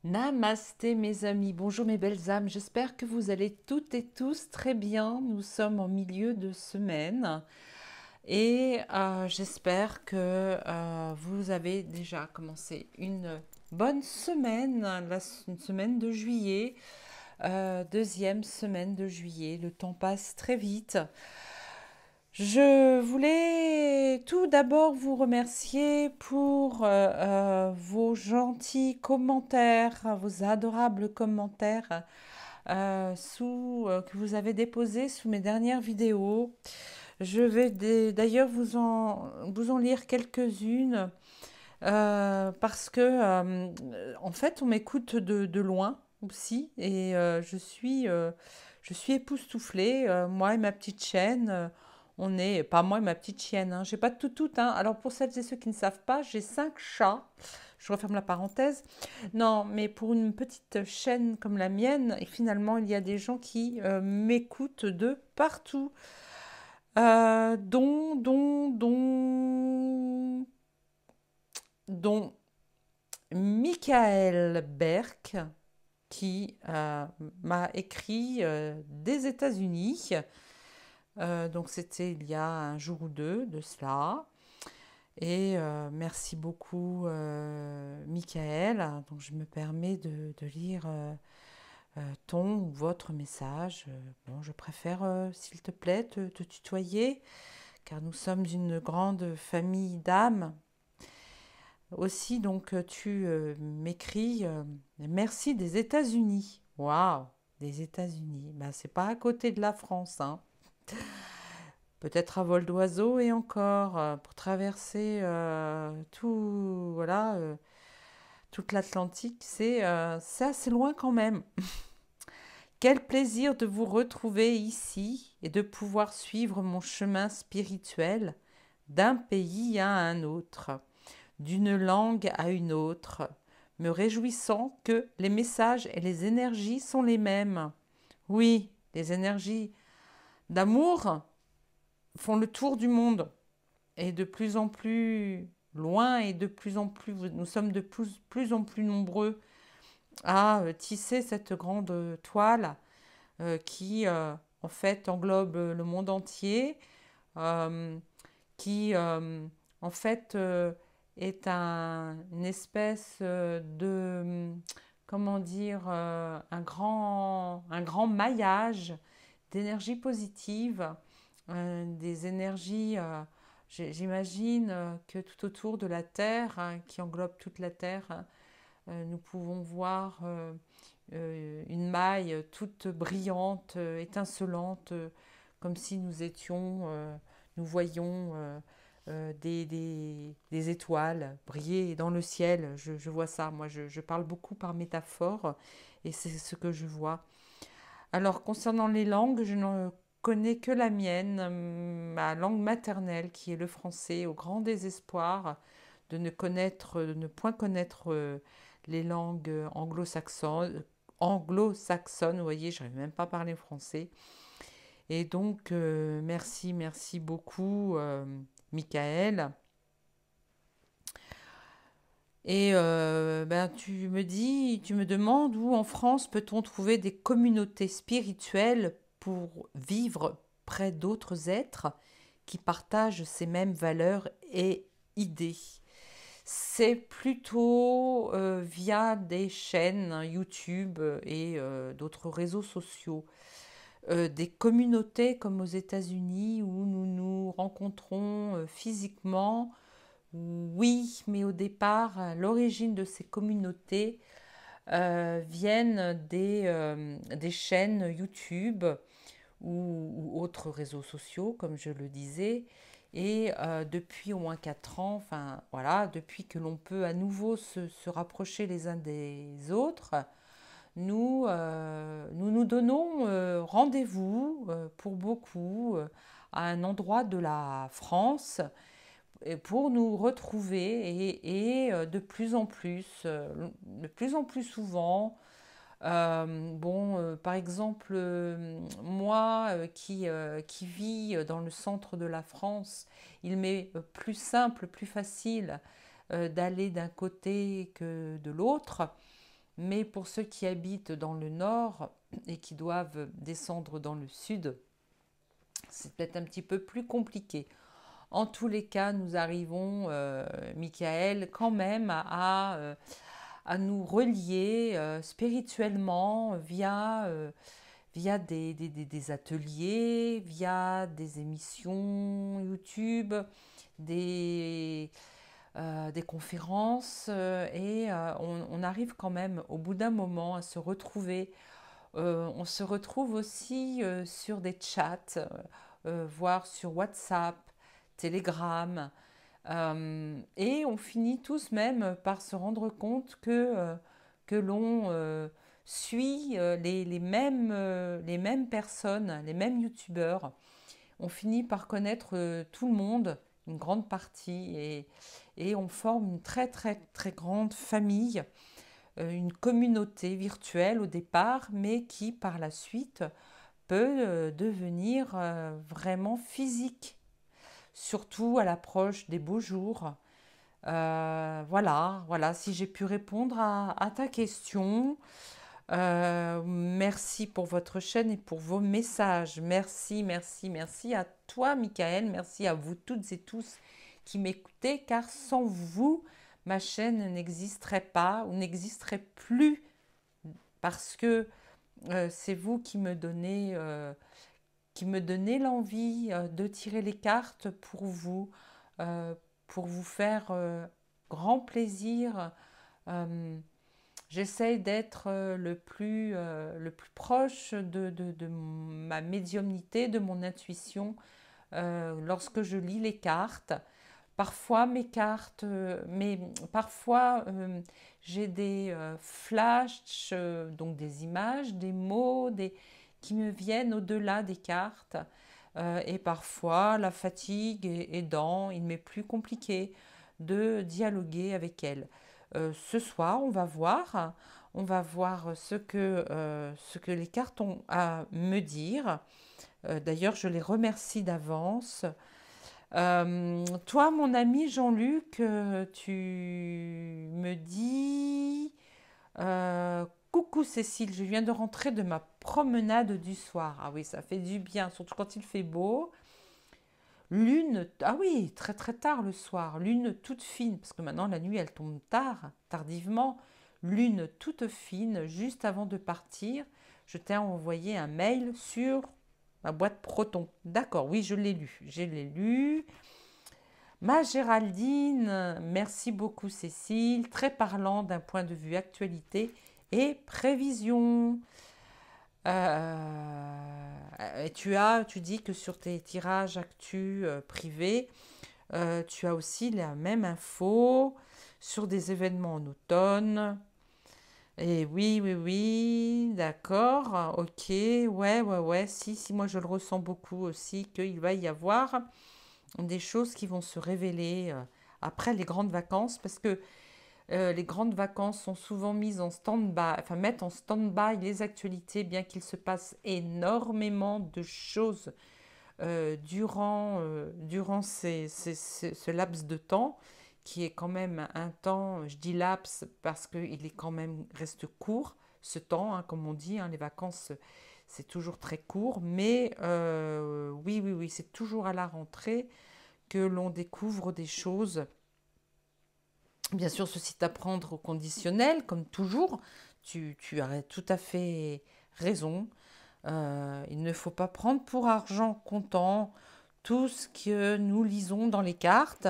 Namasté mes amis, bonjour mes belles âmes, j'espère que vous allez toutes et tous très bien. Nous sommes en milieu de semaine et j'espère que vous avez déjà commencé une bonne semaine, une semaine de juillet, deuxième semaine de juillet. Le temps passe très vite. Je voulais tout d'abord vous remercier pour vos gentils commentaires, vos adorables commentaires que vous avez déposés sous mes dernières vidéos. Je vais d'ailleurs vous en lire quelques-unes parce que en fait on m'écoute de loin aussi et je suis époustouflée, moi et ma petite chienne. On est, pas moi et ma petite chienne, hein. J'ai pas de toutout, hein. Alors pour celles et ceux qui ne savent pas, j'ai 5 chats. Je referme la parenthèse. Non, mais pour une petite chaîne comme la mienne, et finalement, il y a des gens qui m'écoutent de partout. Dont Michael Berk, qui m'a écrit des États-Unis. Donc c'était il y a un jour ou deux de cela. Et merci beaucoup, Michael. Donc je me permets de lire ton ou votre message. Bon, je préfère, s'il te plaît, te tutoyer, car nous sommes une grande famille d'âmes. Aussi, donc, tu m'écris merci des États-Unis. Waouh, des États-Unis. Ben, c'est pas à côté de la France, hein. Peut-être à vol d'oiseau et encore pour traverser toute l'Atlantique, c'est assez loin quand même. Quel plaisir de vous retrouver ici et de pouvoir suivre mon chemin spirituel d'un pays à un autre, d'une langue à une autre, me réjouissant que les messages et les énergies sont les mêmes. Oui, les énergies d'amour font le tour du monde et de plus en plus loin et de plus en plus, nous sommes de plus en plus nombreux à tisser cette grande toile qui en fait englobe le monde entier, euh, qui en fait est une espèce comment dire, un grand maillage d'énergie positive, des énergies, j'imagine que tout autour de la Terre, hein, qui englobe toute la Terre, hein, nous pouvons voir une maille toute brillante, étincelante, comme si nous voyions des étoiles briller dans le ciel. Je vois ça, moi je parle beaucoup par métaphore et c'est ce que je vois. Alors concernant les langues, je ne connais que la mienne, ma langue maternelle qui est le français, au grand désespoir de ne point connaître les langues anglo-saxonnes, vous voyez, je n'arrive même pas à parler français. Et donc, merci beaucoup, Michael. Et ben, tu me demandes où en France peut-on trouver des communautés spirituelles pour vivre près d'autres êtres qui partagent ces mêmes valeurs et idées. C'est plutôt via des chaînes YouTube et d'autres réseaux sociaux. Des communautés comme aux États-Unis où nous nous rencontrons physiquement. Oui, mais au départ, l'origine de ces communautés viennent des chaînes YouTube ou autres réseaux sociaux, comme je le disais. Et depuis au moins 4 ans, enfin voilà, depuis que l'on peut à nouveau se rapprocher les uns des autres, nous donnons rendez-vous pour beaucoup à un endroit de la France pour nous retrouver et de plus en plus souvent. Bon, par exemple, moi qui vis dans le centre de la France, il m'est plus simple, plus facile d'aller d'un côté que de l'autre. Mais pour ceux qui habitent dans le nord et qui doivent descendre dans le sud, c'est peut-être un petit peu plus compliqué. En tous les cas, nous arrivons, Michael, quand même à nous relier spirituellement via des ateliers, via des émissions YouTube, des, des conférences, et on arrive quand même au bout d'un moment à se retrouver. On se retrouve aussi sur des chats, voire sur WhatsApp, Telegram, et on finit tous même par se rendre compte que l'on suit les mêmes personnes, les mêmes youtubeurs. On finit par connaître tout le monde, une grande partie, et on forme une très très très grande famille, une communauté virtuelle au départ, mais qui par la suite peut devenir vraiment physique, surtout à l'approche des beaux jours. Voilà, si j'ai pu répondre à ta question. Merci pour votre chaîne et pour vos messages. Merci, merci, merci à toi, Michael. Merci à vous toutes et tous qui m'écoutez, car sans vous, ma chaîne n'existerait pas ou n'existerait plus, parce que c'est vous qui me donnez l'envie de tirer les cartes euh, pour vous faire grand plaisir. Euh, J'essaye d'être le plus proche de ma médiumnité, de mon intuition lorsque je lis les cartes. Parfois mes cartes, mais parfois j'ai des flashs, donc des images, des mots, qui me viennent au-delà des cartes. Et parfois la fatigue aidant, il m'est plus compliqué de dialoguer avec elles. Ce soir, on va voir ce que les cartes ont à me dire. D'ailleurs, je les remercie d'avance. Toi, mon ami Jean-Luc, tu me dis coucou Cécile, je viens de rentrer de ma promenade du soir. Ah oui, ça fait du bien, surtout quand il fait beau. Lune, ah oui, très très tard le soir, lune toute fine, parce que maintenant la nuit elle tombe tard, tardivement. Lune toute fine, juste avant de partir, je t'ai envoyé un mail sur ma boîte Proton. D'accord, oui, je l'ai lu. Ma Géraldine, merci beaucoup Cécile, très parlant d'un point de vue actualité et prévision. Et tu dis que sur tes tirages actus privés, tu as aussi la même info sur des événements en automne. Et oui, oui, oui, d'accord, ok, ouais, si, moi je le ressens beaucoup aussi, qu'il va y avoir des choses qui vont se révéler après les grandes vacances, parce que les grandes vacances sont souvent mises en stand-by, enfin mettent en stand-by les actualités, bien qu'il se passe énormément de choses durant ce laps de temps, qui est quand même un temps, je dis laps parce qu'il est quand même, reste court, ce temps, hein, comme on dit, hein, les vacances, c'est toujours très court, mais oui, oui, oui, c'est toujours à la rentrée que l'on découvre des choses. Bien sûr, ceci est à prendre au conditionnel, comme toujours. Tu as tout à fait raison. Il ne faut pas prendre pour argent comptant tout ce que nous lisons dans les cartes.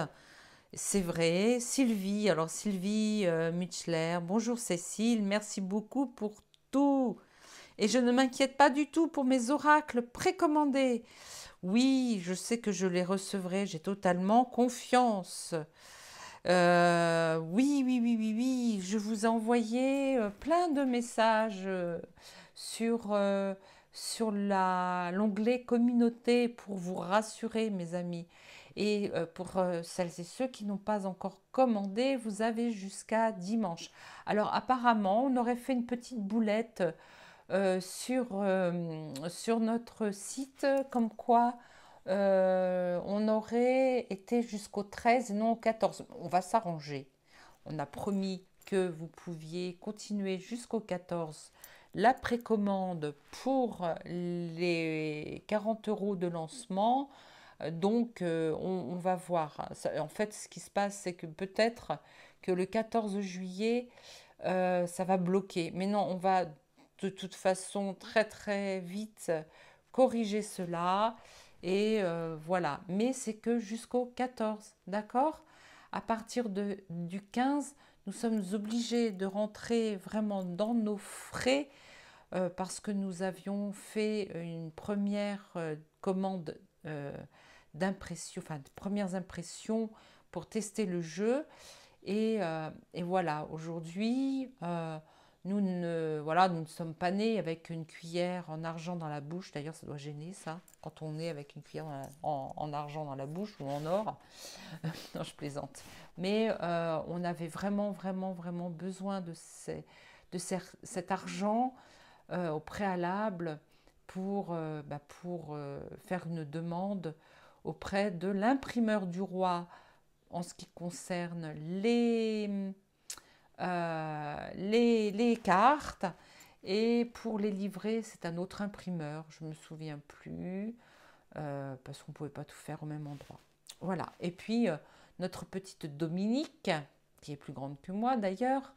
C'est vrai. Sylvie, alors Sylvie Mutchler, bonjour Cécile, merci beaucoup pour tout. Et je ne m'inquiète pas du tout pour mes oracles précommandés. Oui, je sais que je les recevrai, j'ai totalement confiance. Oui, oui, oui, oui, oui, je vous ai envoyé plein de messages sur, sur l'onglet communauté pour vous rassurer, mes amis. Et pour celles et ceux qui n'ont pas encore commandé, vous avez jusqu'à dimanche. Alors apparemment, on aurait fait une petite boulette sur notre site, comme quoi on aurait été jusqu'au 13 et non au 14. On va s'arranger. On a promis que vous pouviez continuer jusqu'au 14 la précommande pour les 40 € de lancement. Donc, on va voir. En fait, ce qui se passe, c'est que peut-être que le 14 juillet, ça va bloquer. Mais non, on va de toute façon très très vite corriger cela. Et voilà. Mais c'est que jusqu'au 14, d'accord? À partir du 15, nous sommes obligés de rentrer vraiment dans nos frais parce que nous avions fait une première commande d'impression, enfin de premières impressions pour tester le jeu. Et voilà, aujourd'hui, nous ne sommes pas nés avec une cuillère en argent dans la bouche. D'ailleurs, ça doit gêner ça, quand on est avec une cuillère en argent dans la bouche ou en or. Non, je plaisante. Mais on avait vraiment, vraiment, vraiment besoin cet argent au préalable pour faire une demande auprès de l'imprimeur du roi en ce qui concerne les cartes. Et pour les livrer, c'est un autre imprimeur, je ne me souviens plus, parce qu'on ne pouvait pas tout faire au même endroit. Voilà. Et puis, notre petite Dominique, qui est plus grande que moi d'ailleurs,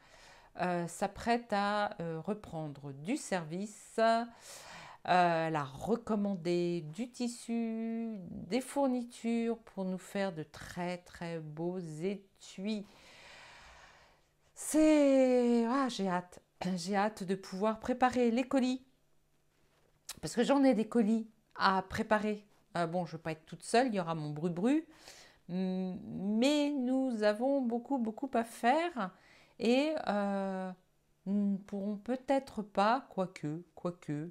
s'apprête à reprendre du service. Elle a recommandé du tissu, des fournitures pour nous faire de très très beaux étuis. J'ai hâte. J'ai hâte de pouvoir préparer les colis. Parce que j'en ai des colis à préparer. Bon, je ne vais pas être toute seule, il y aura mon bru-bru. Mais nous avons beaucoup, beaucoup à faire. Et nous ne pourrons peut-être pas, quoique,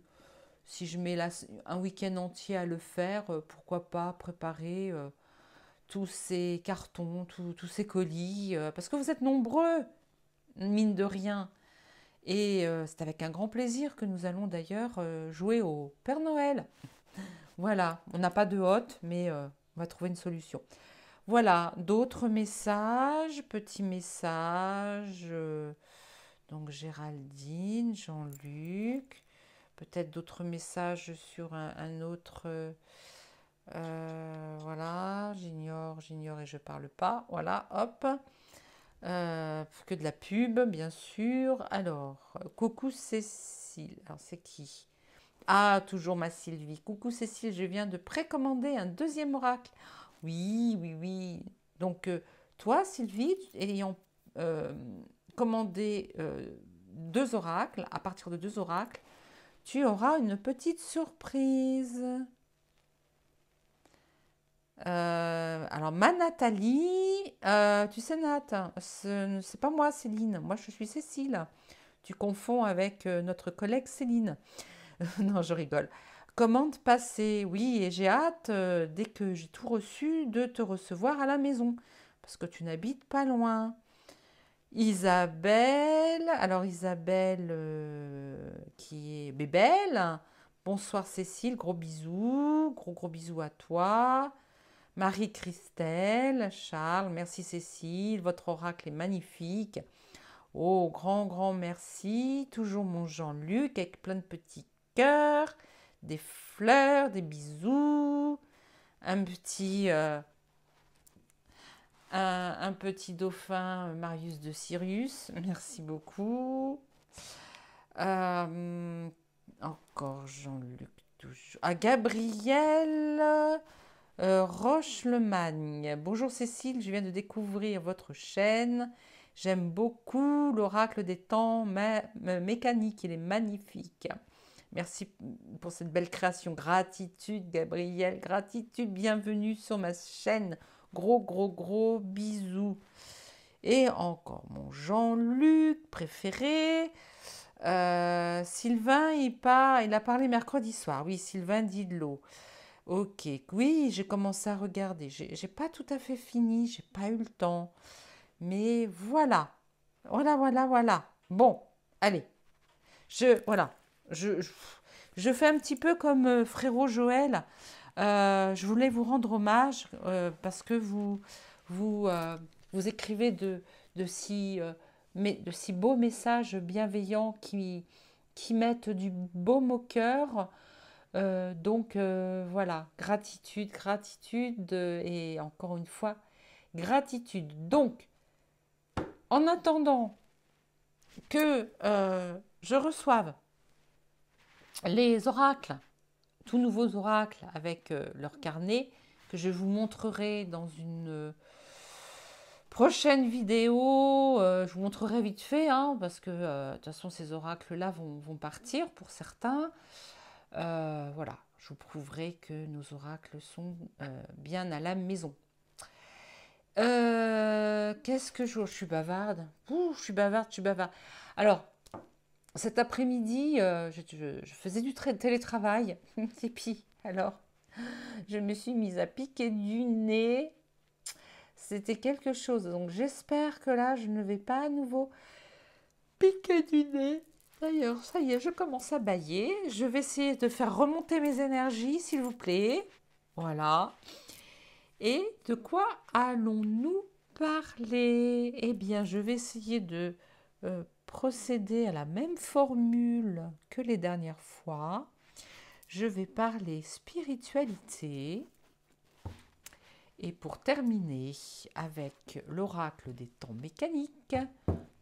si je mets un week-end entier à le faire, pourquoi pas préparer tous ces cartons, tous ces colis, parce que vous êtes nombreux, mine de rien. Et c'est avec un grand plaisir que nous allons d'ailleurs jouer au Père Noël. Voilà, on n'a pas de hôte, mais on va trouver une solution. Voilà, d'autres messages, petits messages. Donc Géraldine, Jean-Luc, peut-être d'autres messages sur un autre. Voilà, j'ignore et je parle pas. Voilà, hop. Que de la pub, bien sûr. Alors, coucou Cécile. Alors, c'est qui? Ah, toujours ma Sylvie. Coucou Cécile, je viens de précommander un deuxième oracle. Oui, oui, oui. Donc, toi, Sylvie, ayant commandé 2 oracles, à partir de 2 oracles, tu auras une petite surprise. Alors, ma Nathalie, tu sais, Nat, c'est pas moi, Céline. Moi, je suis Cécile. Tu confonds avec notre collègue Céline. Non, je rigole. Commande passée, oui, et j'ai hâte, dès que j'ai tout reçu, de te recevoir à la maison, parce que tu n'habites pas loin. Isabelle, alors Isabelle qui est bébelle. Bonsoir Cécile, gros bisous, gros bisous à toi. Marie-Christelle, Charles, merci Cécile, votre oracle est magnifique. Oh, grand merci. Toujours mon Jean-Luc avec plein de petits cœurs, des fleurs, des bisous, un petit dauphin Marius de Sirius, merci beaucoup. Encore Jean-Luc, toujours. Ah, Gabriel Roche-Lemagne. Bonjour Cécile, je viens de découvrir votre chaîne. J'aime beaucoup l'oracle des temps mécaniques, il est magnifique. Merci pour cette belle création. Gratitude Gabriel, gratitude, bienvenue sur ma chaîne. Gros bisous. Et encore mon Jean-Luc préféré. Sylvain, il a parlé mercredi soir. Oui, Sylvain Didlot. Ok, oui, j'ai commencé à regarder. J'ai pas tout à fait fini, j'ai pas eu le temps. Mais voilà. Voilà. Bon, allez. Voilà. Je fais un petit peu comme frérot Joël. Je voulais vous rendre hommage parce que vous écrivez de si mais de si beaux messages bienveillants qui mettent du baume au cœur. Donc voilà, gratitude, gratitude et encore une fois, gratitude. Donc, en attendant que je reçoive les oracles, tous nouveaux oracles avec leur carnet, que je vous montrerai dans une prochaine vidéo. Je vous montrerai vite fait, hein, parce que de toute façon ces oracles-là vont partir pour certains. Voilà, je vous prouverai que nos oracles sont bien à la maison. Qu'est-ce que je suis bavarde. Ouh, je suis bavarde, je suis bavarde. Alors, cet après-midi, je faisais du télétravail. Et puis, alors, je me suis mise à piquer du nez. C'était quelque chose. Donc, j'espère que là, je ne vais pas à nouveau piquer du nez. D'ailleurs, ça y est, je commence à bâiller. Je vais essayer de faire remonter mes énergies, s'il vous plaît. Voilà. Et de quoi allons-nous parler? Eh bien, je vais essayer de procéder à la même formule que les dernières fois. Je vais parler spiritualité. Et pour terminer avec l'oracle des temps mécaniques,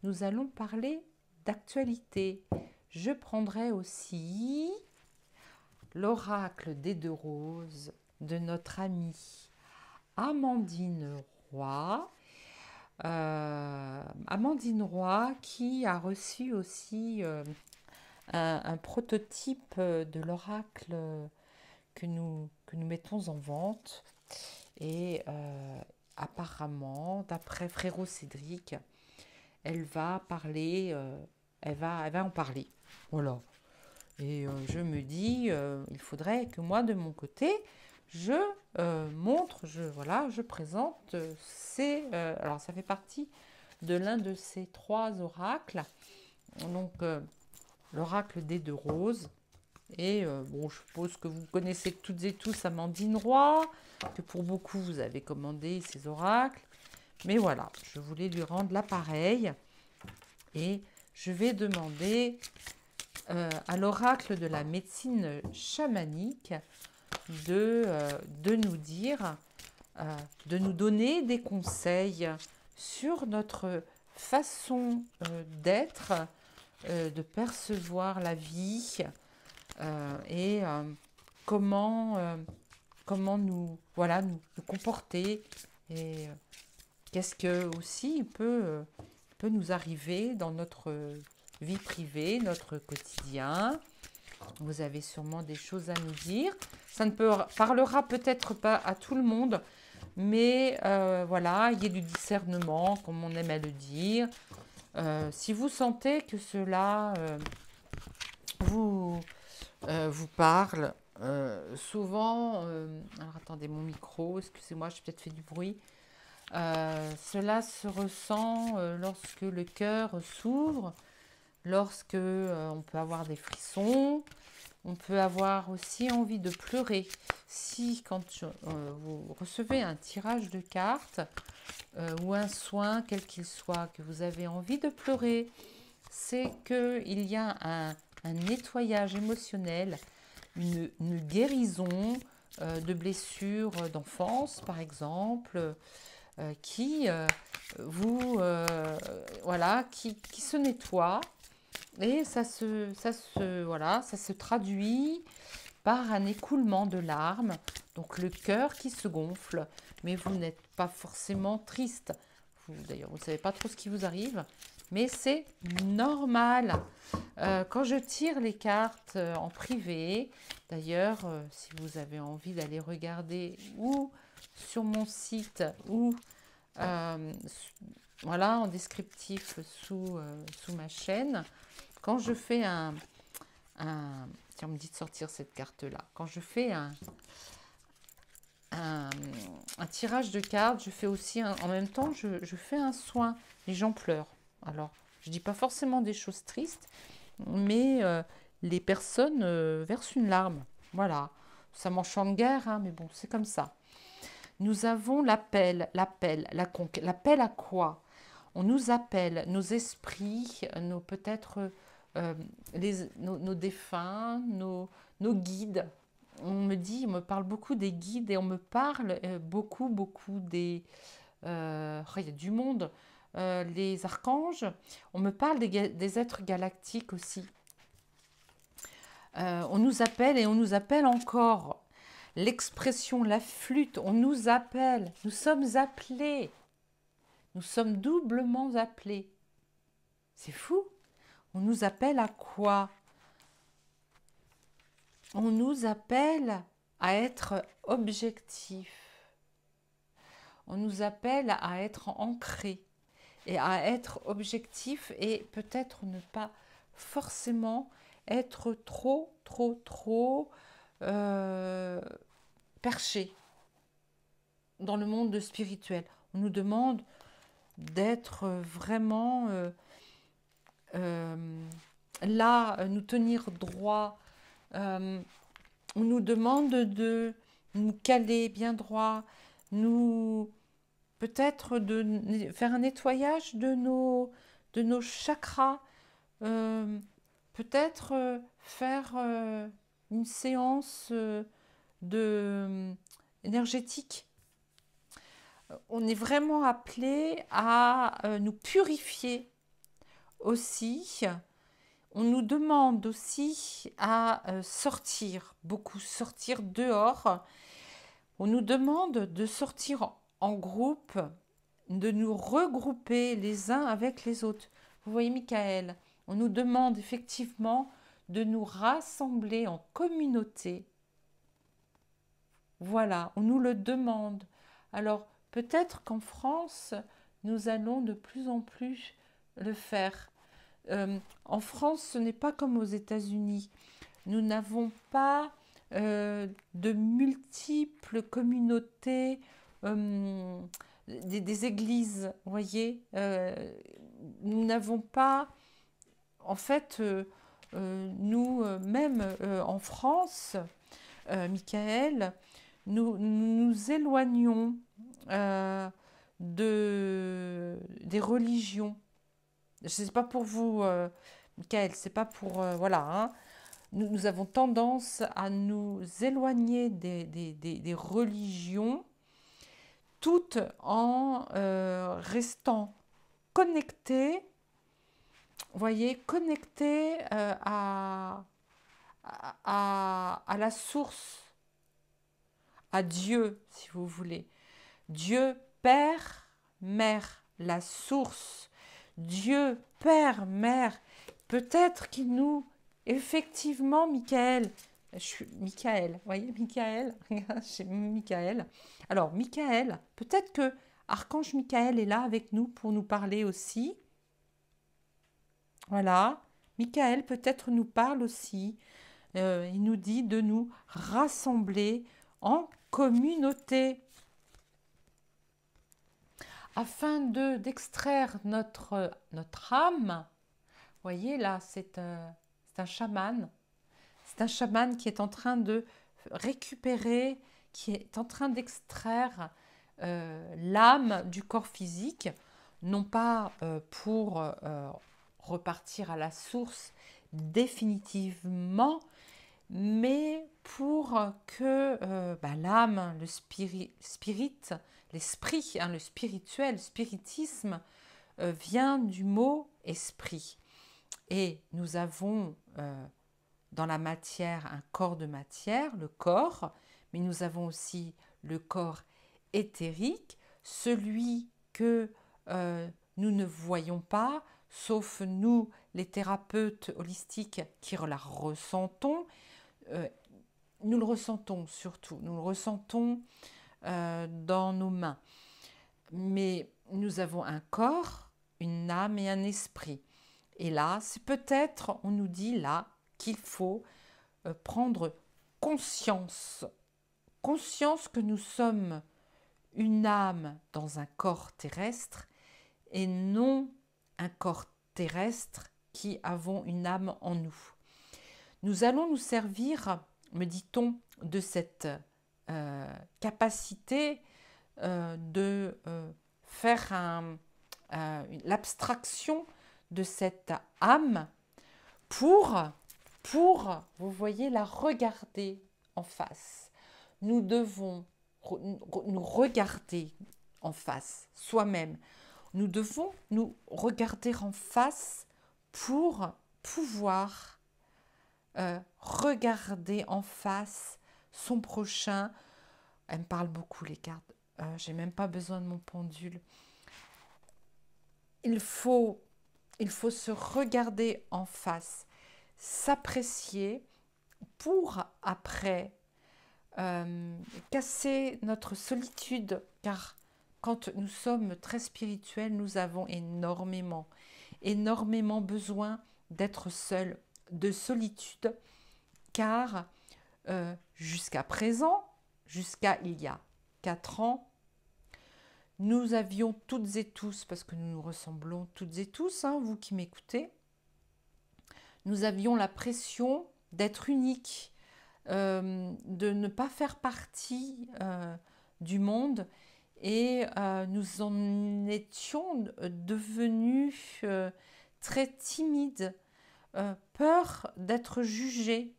nous allons parler d'actualité. Je prendrai aussi l'oracle des deux roses de notre amie Amandine Roy. Amandine Roy qui a reçu aussi un prototype de l'oracle que nous mettons en vente. Et apparemment, d'après Frérot Cédric, elle va parler, elle va en parler. Voilà. Et je me dis, il faudrait que moi, de mon côté, je montre, je présente alors, ça fait partie de l'un de ces trois oracles. Donc, l'oracle des deux roses. Et bon, je suppose que vous connaissez toutes et tous Amandine Roy, que pour beaucoup, vous avez commandé ces oracles. Mais voilà, je voulais lui rendre l'appareil. Et je vais demander à l'oracle de la médecine chamanique de nous dire, de nous donner des conseils sur notre façon d'être, de percevoir la vie et comment nous comporter et qu'est-ce que aussi peut nous arriver dans notre vie privée, notre quotidien. Vous avez sûrement des choses à nous dire. Ça ne parlera peut-être pas à tout le monde, mais voilà, il y a du discernement, comme on aime à le dire. Si vous sentez que cela vous parle, souvent... alors attendez, mon micro, excusez-moi, j'ai peut-être fait du bruit. Cela se ressent lorsque le cœur s'ouvre, lorsque on peut avoir des frissons, on peut avoir aussi envie de pleurer. Si quand vous recevez un tirage de cartes ou un soin, quel qu'il soit, que vous avez envie de pleurer, c'est qu'il y a un nettoyage émotionnel, une guérison de blessures d'enfance, par exemple, qui qui se nettoie. Et ça se traduit par un écoulement de larmes, donc le cœur qui se gonfle, mais vous n'êtes pas forcément triste. D'ailleurs, vous ne savez pas trop ce qui vous arrive, mais c'est normal. Quand je tire les cartes en privé, d'ailleurs, si vous avez envie d'aller regarder ou sur mon site ou en descriptif sous ma chaîne, quand je fais tiens, on me dit de sortir cette carte-là. Quand je fais un tirage de cartes, je fais aussi en même temps, je fais un soin. Les gens pleurent. Alors, je ne dis pas forcément des choses tristes, mais les personnes versent une larme. Voilà. Ça m'enchante guère, hein, mais bon, c'est comme ça. Nous avons l'appel à quoi? On nous appelle, nos esprits, peut-être nos défunts, nos guides. On me parle beaucoup des guides et on me parle beaucoup des... il y a du monde. Les archanges, on me parle des êtres galactiques aussi. On nous appelle et on nous appelle encore. L'expression, la flûte, on nous appelle. Nous sommes appelés. Nous sommes doublement appelés. C'est fou. On nous appelle à quoi? On nous appelle à être objectifs. On nous appelle à être ancrés et à être objectifs et peut-être ne pas forcément être trop perché dans le monde spirituel. On nous demande d'être vraiment là, nous tenir droit. On nous demande de nous caler bien droit, peut-être de faire un nettoyage de nos chakras, peut-être faire une séance énergétique. On est vraiment appelé à nous purifier aussi. On nous demande aussi à sortir, beaucoup sortir dehors. On nous demande de sortir en groupe, de nous regrouper les uns avec les autres. Vous voyez, Michael, on nous demande effectivement de nous rassembler en communauté. Voilà, on nous le demande. Alors, peut-être qu'en France, nous allons de plus en plus le faire. En France, ce n'est pas comme aux États-Unis. Nous n'avons pas de multiples communautés, des églises, vous voyez. Nous n'avons pas, en fait, nous, même en France, Michael, nous nous éloignons des religions. Ce n'est pas pour vous, Michael, c'est pas pour... voilà, hein. Nous avons tendance à nous éloigner des religions, toutes en restant connectés, vous voyez, connectés à la source, à Dieu, si vous voulez. Dieu, Père, Mère, la source. Dieu, Père, Mère. Peut-être qu'il nous... Effectivement, Michael, Michael, vous voyez, Michael, c'est Michael. Alors, Michael, peut-être que Archange Michael est là avec nous pour nous parler aussi. Voilà, Michael peut-être nous parle aussi. Il nous dit de nous rassembler en communauté afin d'extraire notre âme. Vous voyez, là, c'est un chaman. C'est un chaman qui est en train de récupérer, qui est en train d'extraire l'âme du corps physique, non pas pour repartir à la source définitivement, mais pour que l'âme, le l'esprit, hein, le spirituel, le spiritisme, vient du mot esprit. Et nous avons dans la matière un corps de matière, le corps, mais nous avons aussi le corps éthérique, celui que nous ne voyons pas, sauf nous, les thérapeutes holistiques, qui la ressentons. Nous le ressentons surtout, nous le ressentons dans nos mains. Mais nous avons un corps, une âme et un esprit. Et là, c'est peut-être, on nous dit là, qu'il faut prendre conscience que nous sommes une âme dans un corps terrestre et non un corps terrestre qui avons une âme en nous. Nous allons nous servir, me dit-on, de cette capacité de faire l'abstraction de cette âme pour, vous voyez, la regarder en face. Nous devons nous regarder en face, soi-même. Nous devons nous regarder en face pour pouvoir regarder en face son prochain. Elle me parle beaucoup, les cartes. J'ai même pas besoin de mon pendule. Il faut se regarder en face, s'apprécier pour après casser notre solitude, car quand nous sommes très spirituels, nous avons énormément besoin d'être seuls, de solitude, car jusqu'à présent, jusqu'à il y a 4 ans, nous avions toutes et tous, parce que nous nous ressemblons toutes et tous, hein, vous qui m'écoutez, nous avions la pression d'être uniques, de ne pas faire partie du monde, et nous en étions devenus très timides, peur d'être jugés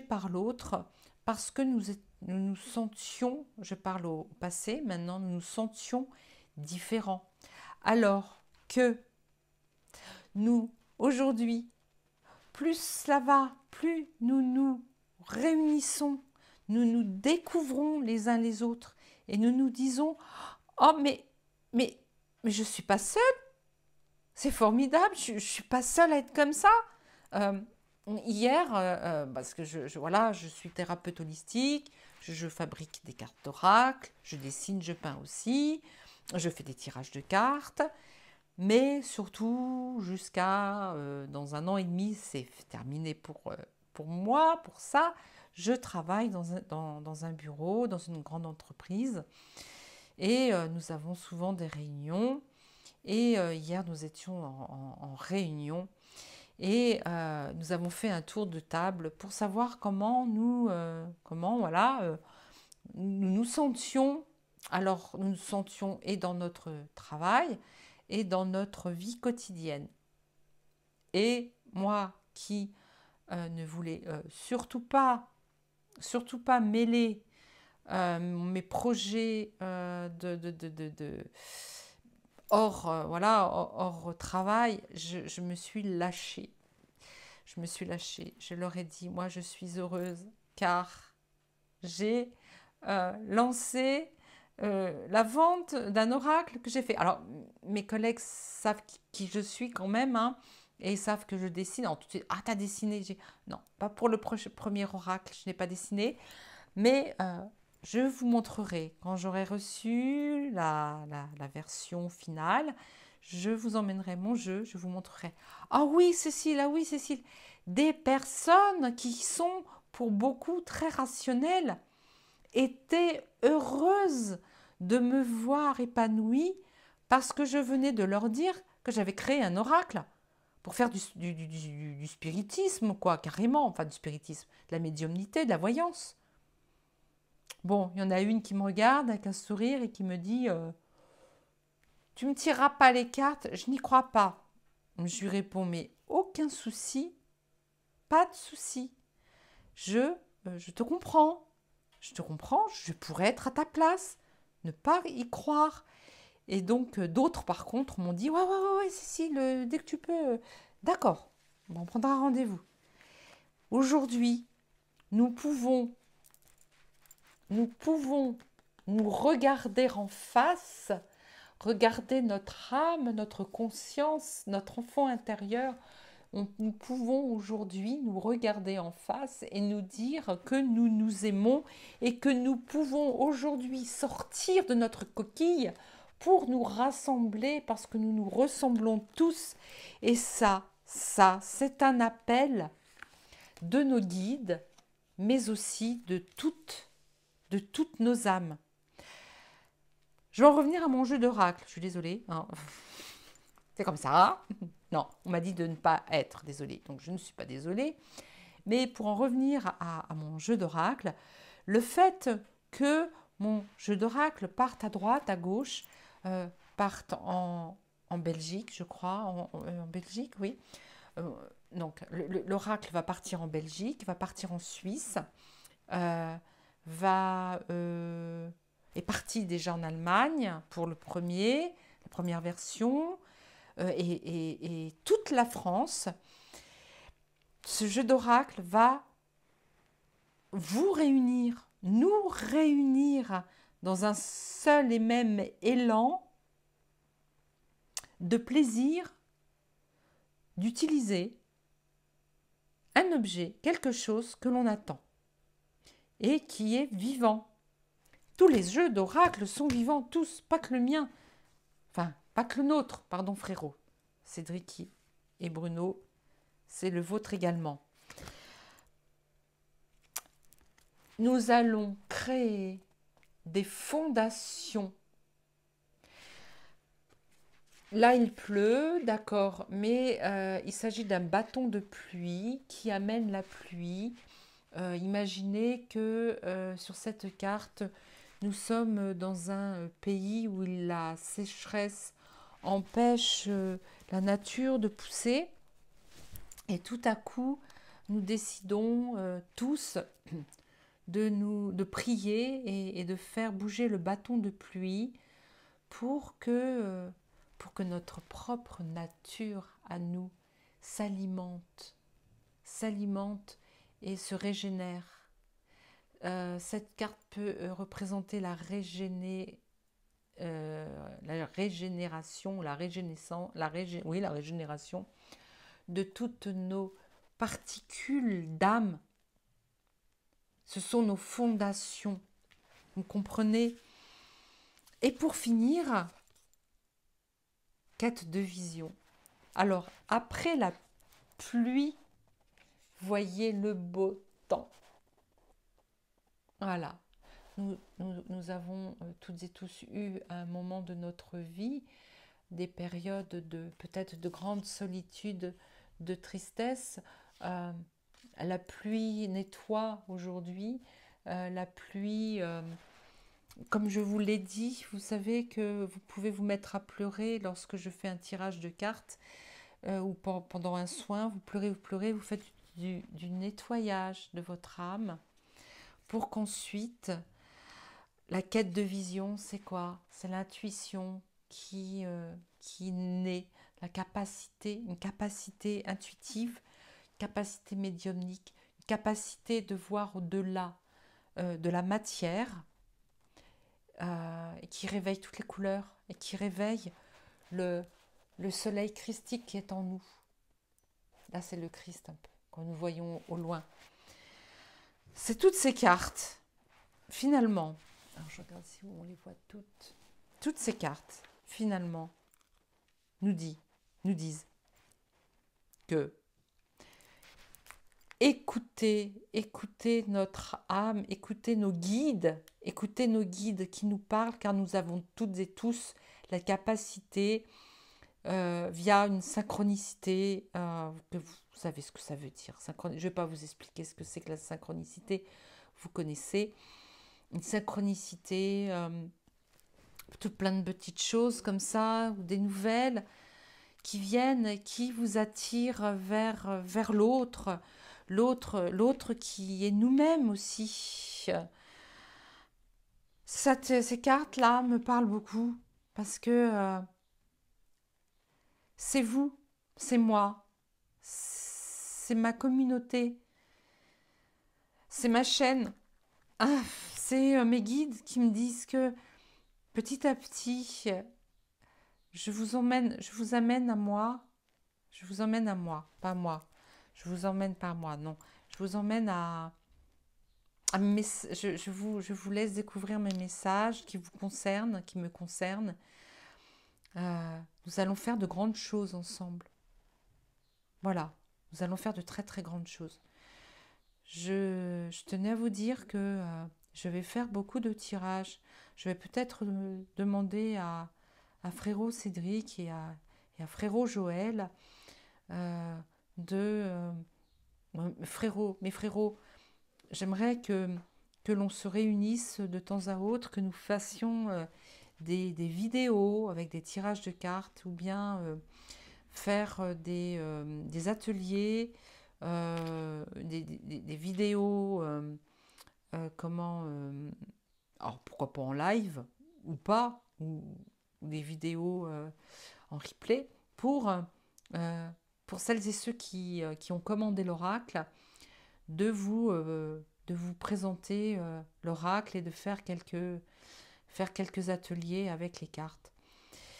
par l'autre, parce que nous nous sentions, je parle au passé, maintenant nous nous sentions différents. Alors que nous, aujourd'hui, plus cela va, plus nous nous réunissons, nous nous découvrons les uns les autres et nous nous disons « Oh, mais je ne suis pas seule, c'est formidable, je ne suis pas seule à être comme ça. » Hier, parce que voilà, je suis thérapeute holistique, je fabrique des cartes d'oracle, je dessine, je peins aussi, je fais des tirages de cartes, mais surtout jusqu'à dans 1 an et demi, c'est terminé pour moi, pour ça. Je travaille dans un bureau, dans une grande entreprise, et nous avons souvent des réunions. Et hier, nous étions en réunion. Et nous avons fait un tour de table pour savoir comment nous nous sentions. Alors, nous nous sentions et dans notre travail et dans notre vie quotidienne. Et moi qui ne voulais surtout pas mêler mes projets hors travail, je me suis lâchée. Je leur ai dit, moi je suis heureuse car j'ai lancé la vente d'un oracle que j'ai fait. Alors, mes collègues savent qui je suis quand même, hein, et ils savent que je dessine. Alors, tout de suite, ah, t'as dessiné? Non, pas pour le premier oracle, je n'ai pas dessiné, mais je vous montrerai quand j'aurai reçu la version finale. Je vous emmènerai mon jeu, je vous montrerai. Ah oui, Cécile, des personnes qui sont pour beaucoup très rationnelles étaient heureuses de me voir épanouie parce que je venais de leur dire que j'avais créé un oracle pour faire du spiritisme, quoi, carrément, enfin du spiritisme, de la médiumnité, de la voyance. Bon, il y en a une qui me regarde avec un sourire et qui me dit « Tu ne me tireras pas les cartes, je n'y crois pas. » Je lui réponds « Mais aucun souci, pas de souci. Je te comprends. Je pourrais être à ta place, ne pas y croire. » Et donc d'autres par contre m'ont dit « Ouais, Cécile, dès que tu peux, d'accord, on prendra rendez-vous. » Aujourd'hui, nous pouvons nous regarder en face, regarder notre âme, notre conscience, notre enfant intérieur. Nous pouvons aujourd'hui nous regarder en face et nous dire que nous nous aimons et que nous pouvons aujourd'hui sortir de notre coquille pour nous rassembler parce que nous nous ressemblons tous. Et ça, c'est un appel de nos guides, mais aussi de toutes nos âmes. Je vais en revenir à mon jeu d'oracle. Je suis désolée, hein. C'est comme ça. Non, on m'a dit de ne pas être désolée, donc je ne suis pas désolée. Mais pour en revenir à mon jeu d'oracle, le fait que mon jeu d'oracle parte à droite, à gauche, partent en Belgique, je crois, en Belgique, oui. Euh, donc, l'oracle va partir en Belgique, va partir en Suisse, euh, est parti déjà en Allemagne pour la première version, et toute la France. Ce jeu d'oracle va vous réunir, nous réunir dans un seul et même élan de plaisir d'utiliser un objet, quelque chose que l'on attend et qui est vivant. Tous les jeux d'oracle sont vivants, tous, pas que le mien. Enfin, pas que le nôtre, pardon frérot. Cédric et Bruno, c'est le vôtre également. Nous allons créer des fondations. Là, il pleut, d'accord, mais il s'agit d'un bâton de pluie qui amène la pluie. Imaginez que sur cette carte, nous sommes dans un pays où la sécheresse empêche la nature de pousser. Et tout à coup, nous décidons tous de prier et de faire bouger le bâton de pluie pour que notre propre nature à nous s'alimente et se régénère. Cette carte peut représenter la régénération, la régénération de toutes nos particules d'âme. Ce sont nos fondations. Vous comprenez? Et pour finir, quête de vision. Alors, après la pluie, voyez le beau temps. Voilà. Nous avons toutes et tous eu à un moment de notre vie des périodes peut-être de grande solitude, de tristesse. La pluie nettoie aujourd'hui. La pluie, comme je vous l'ai dit, vous savez que vous pouvez vous mettre à pleurer lorsque je fais un tirage de cartes ou pendant un soin. Vous pleurez, vous faites du nettoyage de votre âme pour qu'ensuite, la quête de vision, c'est quoi? C'est l'intuition qui naît, une capacité intuitive, capacité médiumnique, une capacité de voir au-delà de la matière, qui réveille toutes les couleurs et qui réveille le soleil christique qui est en nous. Là, c'est le Christ un peu, quand nous voyons au loin. C'est toutes ces cartes, finalement. Alors, je regarde si on les voit toutes. Toutes ces cartes, finalement, nous disent que écoutez notre âme, écoutez nos guides qui nous parlent, car nous avons toutes et tous la capacité, via une synchronicité, que vous savez ce que ça veut dire. Je ne vais pas vous expliquer ce que c'est que la synchronicité, vous connaissez. Une synchronicité, tout plein de petites choses comme ça, ou des nouvelles qui viennent, qui vous attirent vers l'autre qui est nous-mêmes aussi. Ces cartes-là me parlent beaucoup parce que c'est vous, c'est moi, c'est ma communauté, c'est ma chaîne. C'est mes guides qui me disent que petit à petit, je vous amène à moi, pas moi. Je vous emmène pas moi, non. Je vous emmène je vous laisse découvrir mes messages qui vous concernent, qui me concernent. Nous allons faire de grandes choses ensemble. Voilà, nous allons faire de très très grandes choses. Je tenais à vous dire que je vais faire beaucoup de tirages. Je vais peut-être demander à frérot Cédric et à frérot Joël mes frérots, j'aimerais que l'on se réunisse de temps à autre, que nous fassions des vidéos avec des tirages de cartes ou bien faire des ateliers, des vidéos, comment, alors pourquoi pas en live ou pas, ou des vidéos en replay euh, pour celles et ceux qui ont commandé l'oracle, de vous présenter l'oracle et de faire quelques ateliers avec les cartes.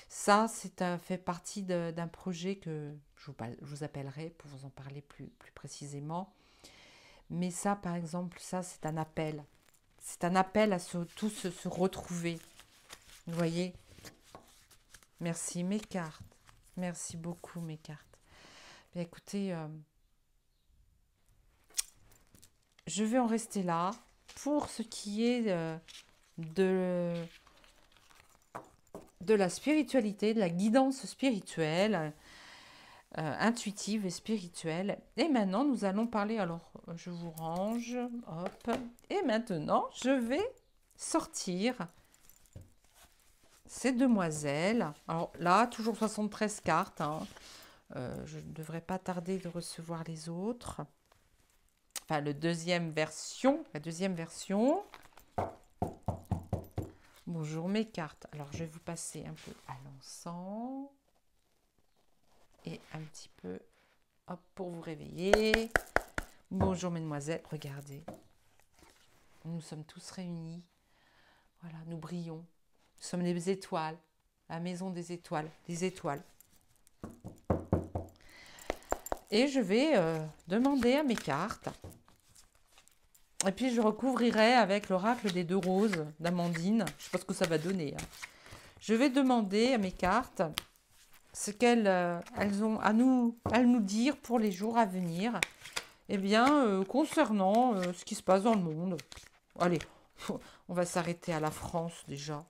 Ça, fait partie d'un projet que je vous appellerai pour vous en parler plus précisément. Mais ça, par exemple, ça, c'est un appel. C'est un appel à tous se retrouver. Vous voyez? Merci mes cartes. Merci beaucoup mes cartes. Bien, écoutez, je vais en rester là. Pour ce qui est de, de la spiritualité, de la guidance spirituelle, intuitive et spirituelle. Et maintenant, nous allons parler. Alors, je vous range. Hop. Et maintenant, je vais sortir ces demoiselles. Alors là, toujours 73 cartes. Hein. Je ne devrais pas tarder de recevoir les autres. Enfin, la deuxième version. Bonjour mes cartes. Alors, je vais vous passer un peu à l'encens. Et un petit peu, hop, pour vous réveiller. Bonjour mesdemoiselles, regardez. Nous sommes tous réunis. Voilà, nous brillons. Nous sommes les étoiles. La maison des étoiles. Les étoiles. Et je vais demander à mes cartes. Et puis je recouvrirai avec l'oracle des 2 roses d'Amandine. Je ne sais pas ce que ça va donner. Hein. Je vais demander à mes cartes ce qu'elles ont à nous dire pour les jours à venir. Eh bien, concernant ce qui se passe dans le monde. Allez, on va s'arrêter à la France déjà.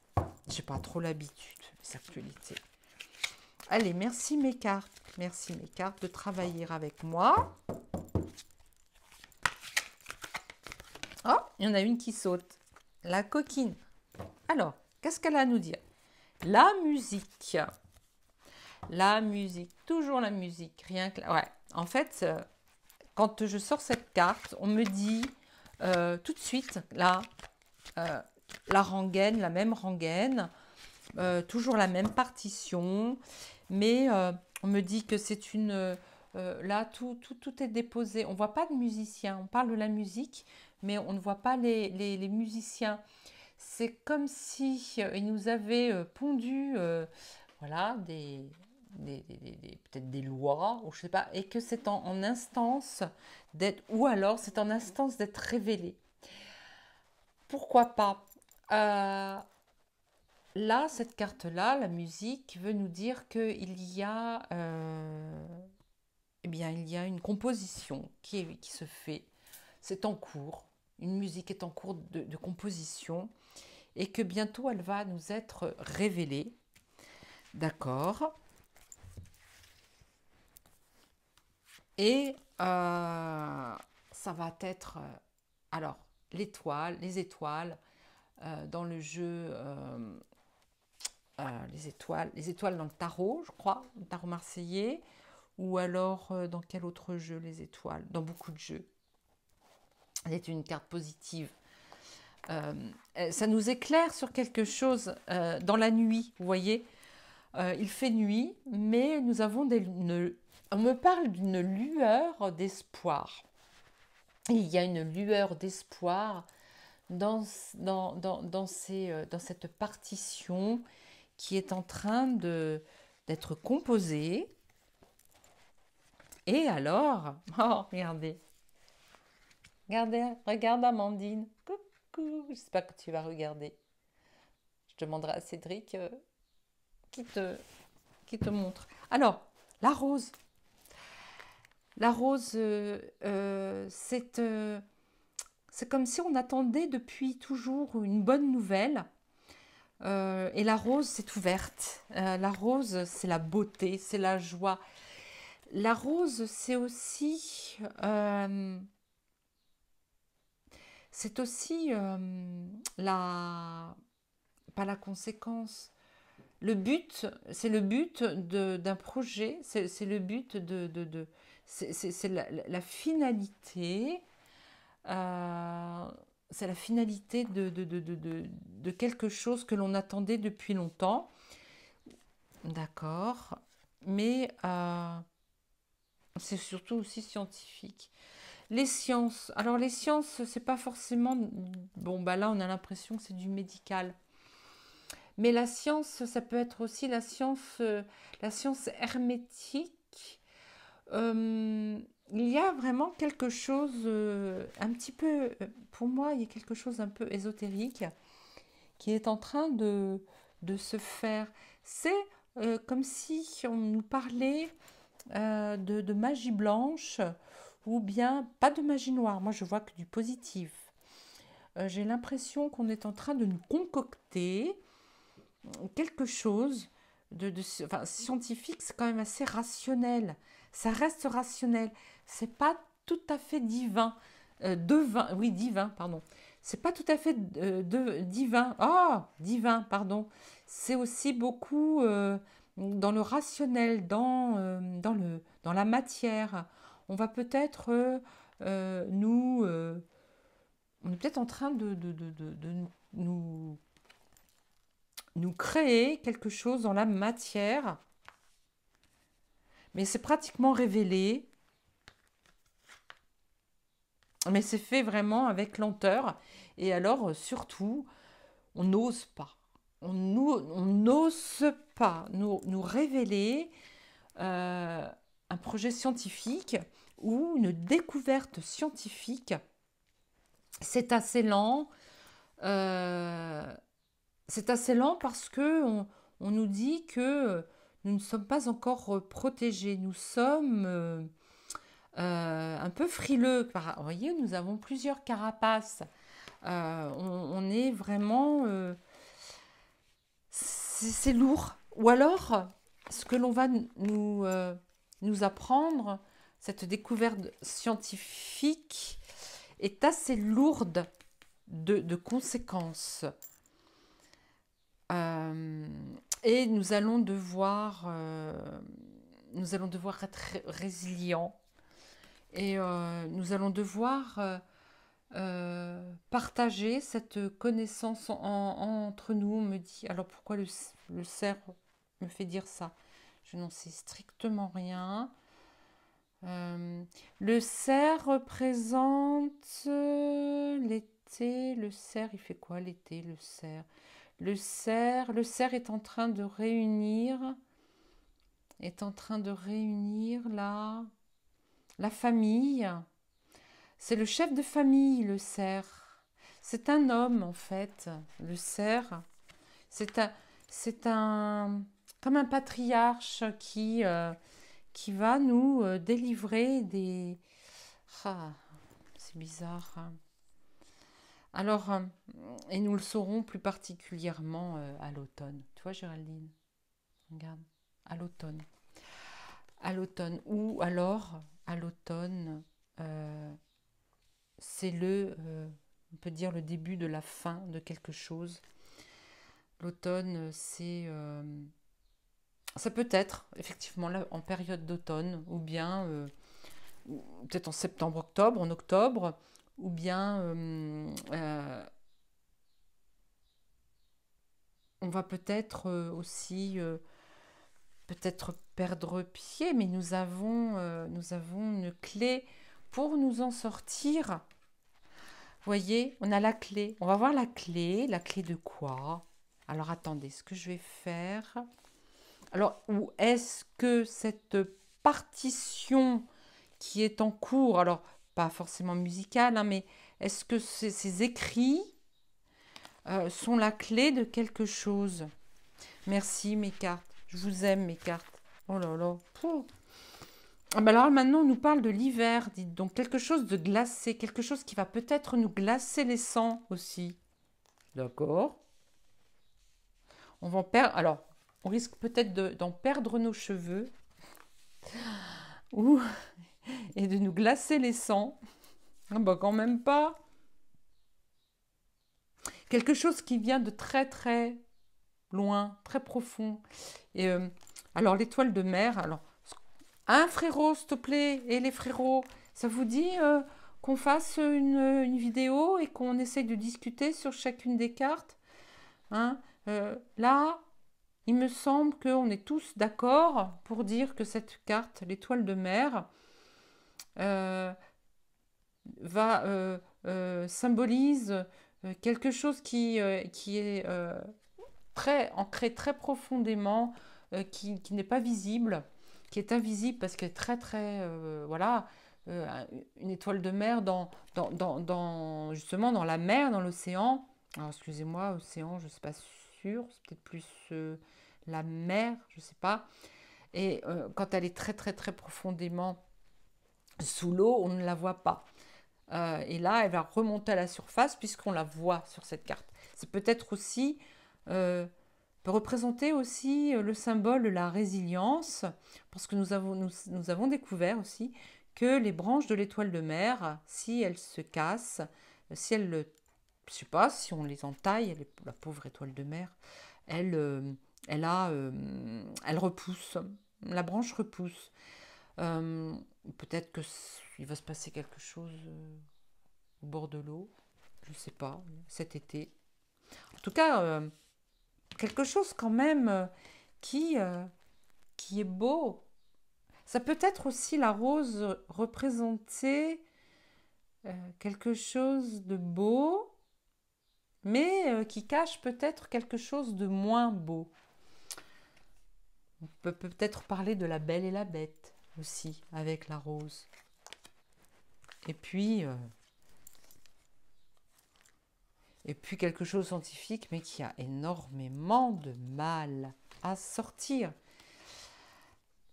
J'ai pas trop l'habitude des actualités. Allez, merci mes cartes. Merci mes cartes de travailler avec moi. Oh, il y en a une qui saute. La coquine. Alors, qu'est-ce qu'elle a à nous dire? La musique. La musique. Toujours la musique. Rien que... Ouais, en fait, quand je sors cette carte, on me dit tout de suite, là, la rengaine, la même rengaine, toujours la même partition, mais on me dit que c'est une... là, tout est déposé. On ne voit pas de musiciens. On parle de la musique, mais on ne voit pas les musiciens. C'est comme si ils nous avaient pondu voilà, peut-être des lois, ou je sais pas, et que c'est en instance d'être, ou alors c'est en instance d'être révélé. Pourquoi pas là, cette carte-là, la musique, veut nous dire qu'il y a, eh bien, il y a une composition qui se fait. C'est en cours. Une musique est en cours de composition et que bientôt elle va nous être révélée. D'accord. Et ça va être, alors, les étoiles dans le jeu, les étoiles dans le tarot, je crois, le tarot marseillais, ou alors dans quel autre jeu, les étoiles, dans beaucoup de jeux. C'est une carte positive. Ça nous éclaire sur quelque chose dans la nuit, vous voyez. Il fait nuit, mais nous avons on me parle d'une lueur d'espoir. Il y a une lueur d'espoir dans cette partition qui est en train d'être composée. Et alors, oh, regardez. Regarde Amandine. Coucou, j'espère que tu vas regarder. Je demanderai à Cédric qui te montre. Alors, la rose. La rose, c'est comme si on attendait depuis toujours une bonne nouvelle. Et la rose, c'est ouverte. La rose, c'est la beauté, c'est la joie. La rose, c'est aussi la... pas la conséquence. Le but, c'est le but d'un projet, c'est le but c'est la finalité, euh, c'est la finalité de quelque chose que l'on attendait depuis longtemps. D'accord, mais c'est surtout aussi scientifique. Les sciences, alors les sciences, c'est pas forcément. Bon, bah là, on a l'impression que c'est du médical. Mais la science, ça peut être aussi la science hermétique. Euh, il y a vraiment quelque chose un petit peu, pour moi, il y a quelque chose un peu ésotérique qui est en train de se faire. C'est comme si on nous parlait de magie blanche ou bien pas de magie noire. Moi, je vois que du positif. J'ai l'impression qu'on est en train de nous concocter quelque chose enfin, scientifique, c'est quand même assez rationnel. Ça reste rationnel. C'est pas tout à fait divin. Oui, divin, pardon. C'est pas tout à fait divin. Oh, divin, pardon. C'est aussi beaucoup dans le rationnel, dans la matière. On va peut-être on est peut-être en train de nous créer quelque chose dans la matière, mais c'est pratiquement révélé, mais c'est fait vraiment avec lenteur. Et alors, surtout, on n'ose pas. On n'ose pas nous révéler un projet scientifique ou une découverte scientifique. C'est assez lent. euh, c'est assez lent parce que on nous dit que nous ne sommes pas encore protégés. Nous sommes un peu frileux. Vous voyez, nous avons plusieurs carapaces. On est vraiment... c'est lourd. Ou alors, ce que l'on va nous apprendre, cette découverte scientifique, est assez lourde de conséquences. Euh, et nous allons devoir être résilients et nous allons devoir partager cette connaissance entre nous. On me dit, alors pourquoi le cerf me fait dire ça? Je n'en sais strictement rien. Le cerf représente l'été. Le cerf, il fait quoi l'été, le cerf? Le cerf est en train de réunir la famille. C'est le chef de famille, le cerf. C'est un homme, en fait, le cerf. C'est un, comme un patriarche qui va nous délivrer des... Ah, c'est bizarre, hein. Alors, et nous le saurons plus particulièrement à l'automne. Tu vois, Géraldine, regarde, à l'automne. À l'automne. Ou alors, à l'automne, euh, c'est on peut dire le début de la fin de quelque chose. L'automne, ça peut être effectivement là, en période d'automne, ou bien peut-être en septembre, octobre, en octobre, ou bien on va peut-être aussi peut-être perdre pied, mais nous avons une clé pour nous en sortir. Vous voyez, on a la clé. On va voir la clé. La clé de quoi? Alors attendez, ce que je vais faire. Alors, où est-ce que cette partition qui est en cours, alors pas forcément musicale, hein, mais est-ce que ces écrits sont la clé de quelque chose? Merci mes cartes. Je vous aime mes cartes. Oh là là. Pouh. Ah ben alors maintenant on nous parle de l'hiver, dites donc quelque chose de glacé, quelque chose qui va peut-être nous glacer les sangs aussi. D'accord. On va en perdre. Alors, on risque peut-être d'en perdre nos cheveux ou et de nous glacer les sangs. Ah bah quand même pas. quelque chose qui vient de très très loin, très profond. Et alors l'étoile de mer, alors un frérot, s'il te plaît, et les frérots, ça vous dit qu'on fasse une vidéo et qu'on essaye de discuter sur chacune des cartes, hein? Là, il me semble qu'on est tous d'accord pour dire que cette carte, l'étoile de mer, euh, symbolise quelque chose qui est très ancré très profondément, qui n'est pas visible, qui est invisible parce qu'elle est très très voilà, une étoile de mer justement dans la mer, dans l'océan. Alors excusez-moi, océan, je ne suis pas sûre, c'est peut-être plus la mer, je ne sais pas. Et quand elle est très très très profondément sous l'eau, on ne la voit pas. Et là, elle va remonter à la surface puisqu'on la voit sur cette carte. C'est peut-être aussi, peut représenter aussi le symbole de la résilience, parce que nous avons découvert aussi que les branches de l'étoile de mer, si elles se cassent, si elles, je sais pas, si on les entaille, la pauvre étoile de mer, elle, elle repousse, la branche repousse. Euh, Peut-être qu'il va se passer quelque chose au bord de l'eau, je ne sais pas, cet été. En tout cas, quelque chose quand même qui est beau. Ça peut être aussi la rose représenter quelque chose de beau, mais qui cache peut-être quelque chose de moins beau. On peut peut-être parler de la belle et la bête aussi avec la rose. Et puis quelque chose de scientifique, mais qui a énormément de mal à sortir.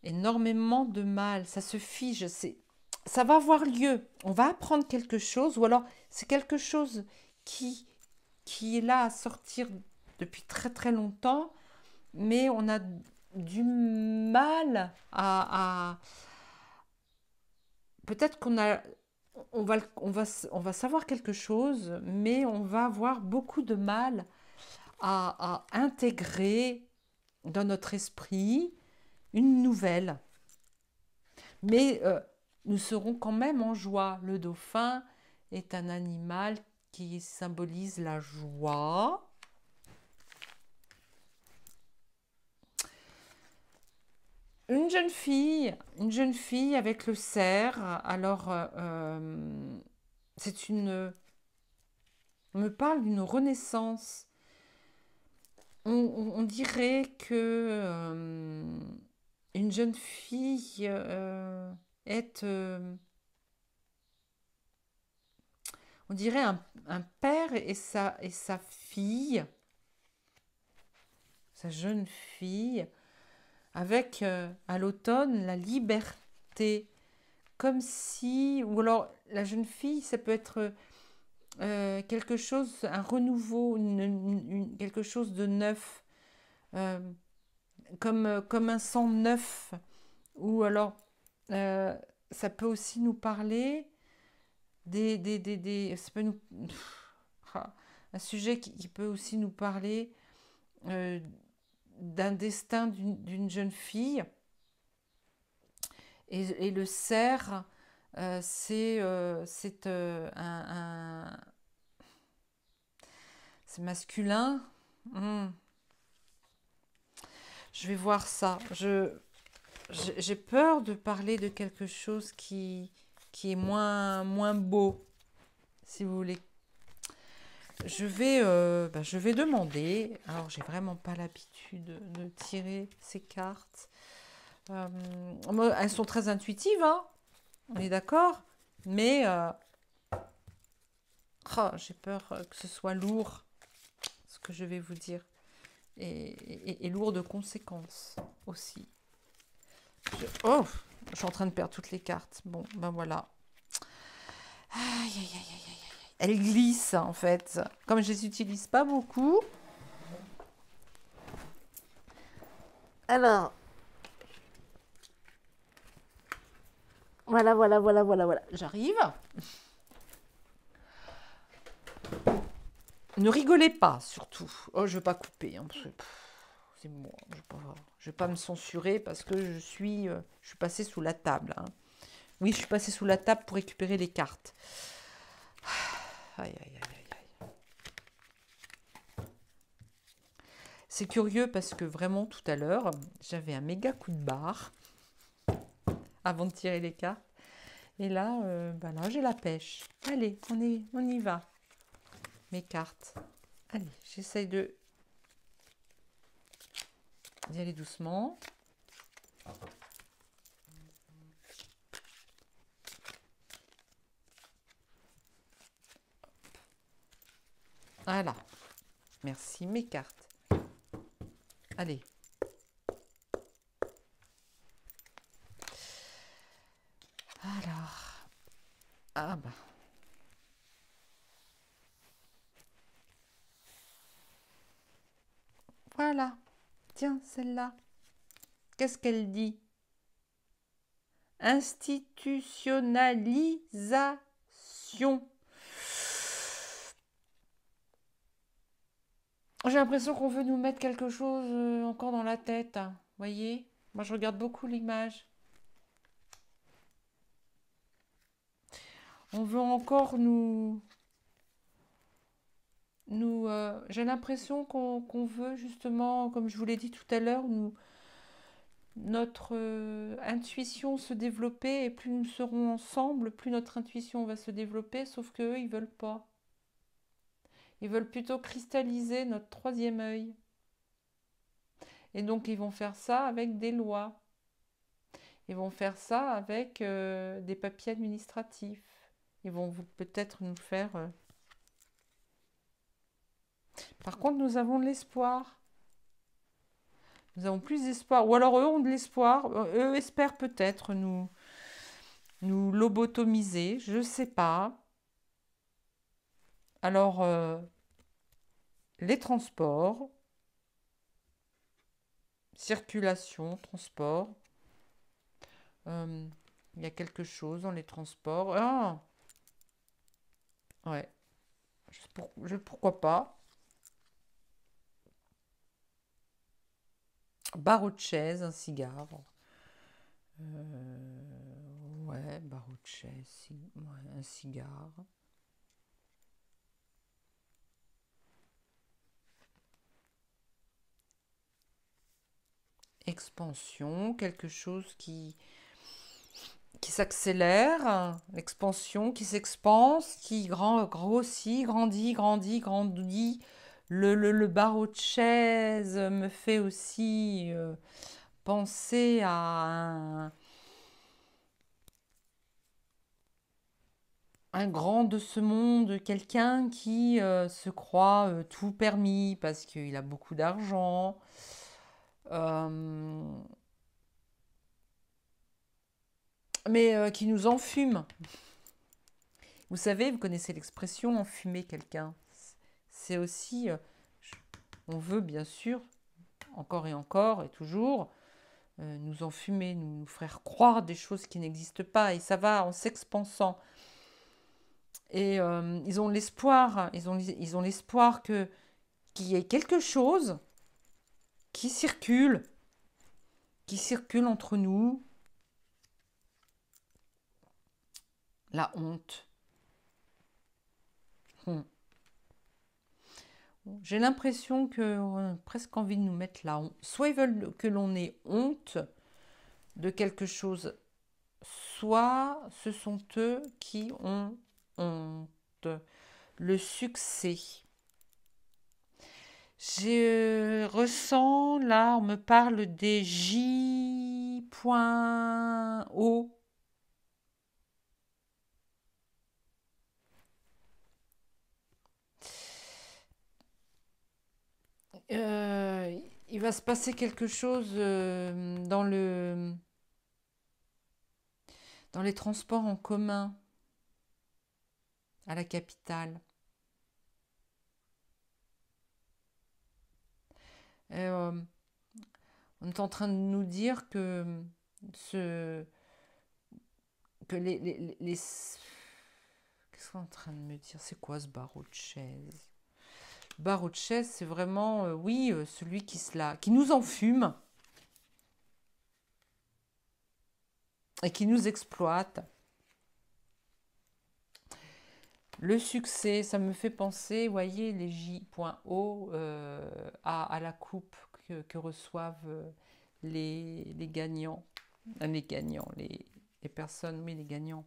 Énormément de mal, ça se fige, ça va avoir lieu. On va apprendre quelque chose, ou alors c'est quelque chose qui, qui est là à sortir depuis très très longtemps, mais on a du mal peut-être on va savoir quelque chose, mais on va avoir beaucoup de mal à intégrer dans notre esprit une nouvelle. Mais nous serons quand même en joie. Le dauphin est un animal qui symbolise la joie. Une jeune fille avec le cerf. Alors, c'est une. On me parle d'une renaissance. On dirait que une jeune fille est, on dirait un père et sa fille, sa jeune fille, avec à l'automne la liberté, comme si, ou alors la jeune fille, ça peut être quelque chose, un renouveau, quelque chose de neuf, euh, comme un sang neuf, ou alors euh, ça peut aussi nous parler ça peut un sujet qui peut aussi nous parler euh, d'un destin d'une jeune fille. Et le cerf, c'est c'est masculin. Je vais voir ça. J'ai peur de parler de quelque chose qui est moins beau, si vous voulez. Je vais demander. Alors, j'ai vraiment pas l'habitude de tirer ces cartes. Elles sont très intuitives, hein, on est d'accord. Mais j'ai peur que ce soit lourd, ce que je vais vous dire. Et lourd de conséquences aussi. Je suis en train de perdre toutes les cartes. Bon, ben voilà. Aïe, aïe, aïe, aïe, aïe. Elles glissent, en fait. Comme je les utilise pas beaucoup. Alors. Voilà. J'arrive. Ne rigolez pas, surtout. Oh, je ne vais pas couper, hein, parce que, c'est bon, je vais pas me censurer parce que je suis passée sous la table, hein. Oui, je suis passée sous la table pour récupérer les cartes. Aïe, aïe, aïe, aïe, aïe. C'est curieux parce que vraiment, tout à l'heure, j'avais un méga coup de barre avant de tirer les cartes. Et là, bah là j'ai la pêche. Allez, on y va. Mes cartes. Allez, j'essaye d'y aller doucement. Voilà. Merci, mes cartes. Allez. Alors. Ah bah. Voilà. Tiens, celle-là. Qu'est-ce qu'elle dit? Institutionnalisation. J'ai l'impression qu'on veut nous mettre quelque chose encore dans la tête. Vous voyez? Moi, je regarde beaucoup l'image. On veut encore j'ai l'impression qu'on veut justement, comme je vous l'ai dit tout à l'heure, notre intuition se développer et plus nous serons ensemble, plus notre intuition va se développer, sauf qu'eux, ils veulent pas. Ils veulent plutôt cristalliser notre troisième œil. Et donc, ils vont faire ça avec des lois. Ils vont faire ça avec des papiers administratifs. Ils vont peut-être nous faire... Par contre, nous avons de l'espoir. Nous avons plus d'espoir. Ou alors eux ont de l'espoir. Eux espèrent peut-être nous lobotomiser. Je ne sais pas. Alors, les transports, circulation, transport. Il y a quelque chose dans les transports. Ah, ouais. Pourquoi pas. Barreau de chaise, un cigare. Ouais, barreau de chaise, ouais, un cigare. Expansion, quelque chose qui s'accélère, l'expansion qui s'expanse, qui grossit, grandit. Le barreau de chaise me fait aussi penser à un grand de ce monde, quelqu'un qui se croit tout permis parce qu'il a beaucoup d'argent. euh, mais qui nous enfume. Vous savez, vous connaissez l'expression enfumer quelqu'un. C'est aussi, on veut bien sûr, encore et toujours, nous enfumer, nous faire croire des choses qui n'existent pas. Et ça va en s'expansant. Et ils ont l'espoir, ils ont l'espoir qu'il y ait quelque chose qui circule entre nous. La honte. J'ai l'impression qu'on a presque envie de nous mettre la honte. Soit ils veulent que l'on ait honte de quelque chose, soit ce sont eux qui ont honte. Le succès. Je ressens, là, on me parle des J.O. Il va se passer quelque chose dans les transports en commun à la capitale. Euh, on est en train de nous dire ce, que Qu'est-ce qu'on est en train de me dire? C'est quoi ce barreau de chaise? Barreau de chaise, c'est vraiment, oui, celui qui nous enfume et qui nous exploite. Le succès, ça me fait penser, voyez, les J.O. À la coupe que reçoivent les gagnants. Les gagnants, les personnes, oui, les gagnants.